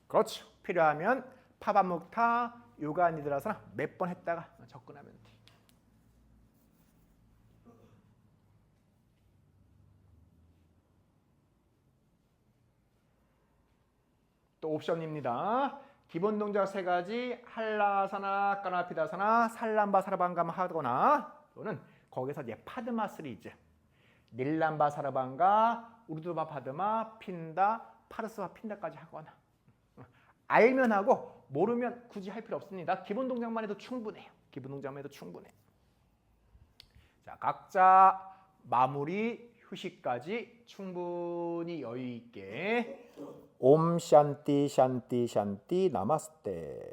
그렇죠. 필요하면 파바묵타, 요가니드라사나 몇 번 했다가 접근하면 돼. 또 옵션입니다. 기본 동작 3가지 할라사나, 까나피다사나, 살람바사라반가 하거나, 또는 거기서 이제 파드마 시리즈 닐람바사라반가, 우르두바 파드마, 핀다, 파르스바 핀다까지 하거나. 알면 하고 모르면 굳이 할 필요 없습니다. 기본 동작만 해도 충분해요. 자, 각자 마무리 휴식까지 충분히 여유 있게. 옴 샨티 샨티 샨티 나마스테.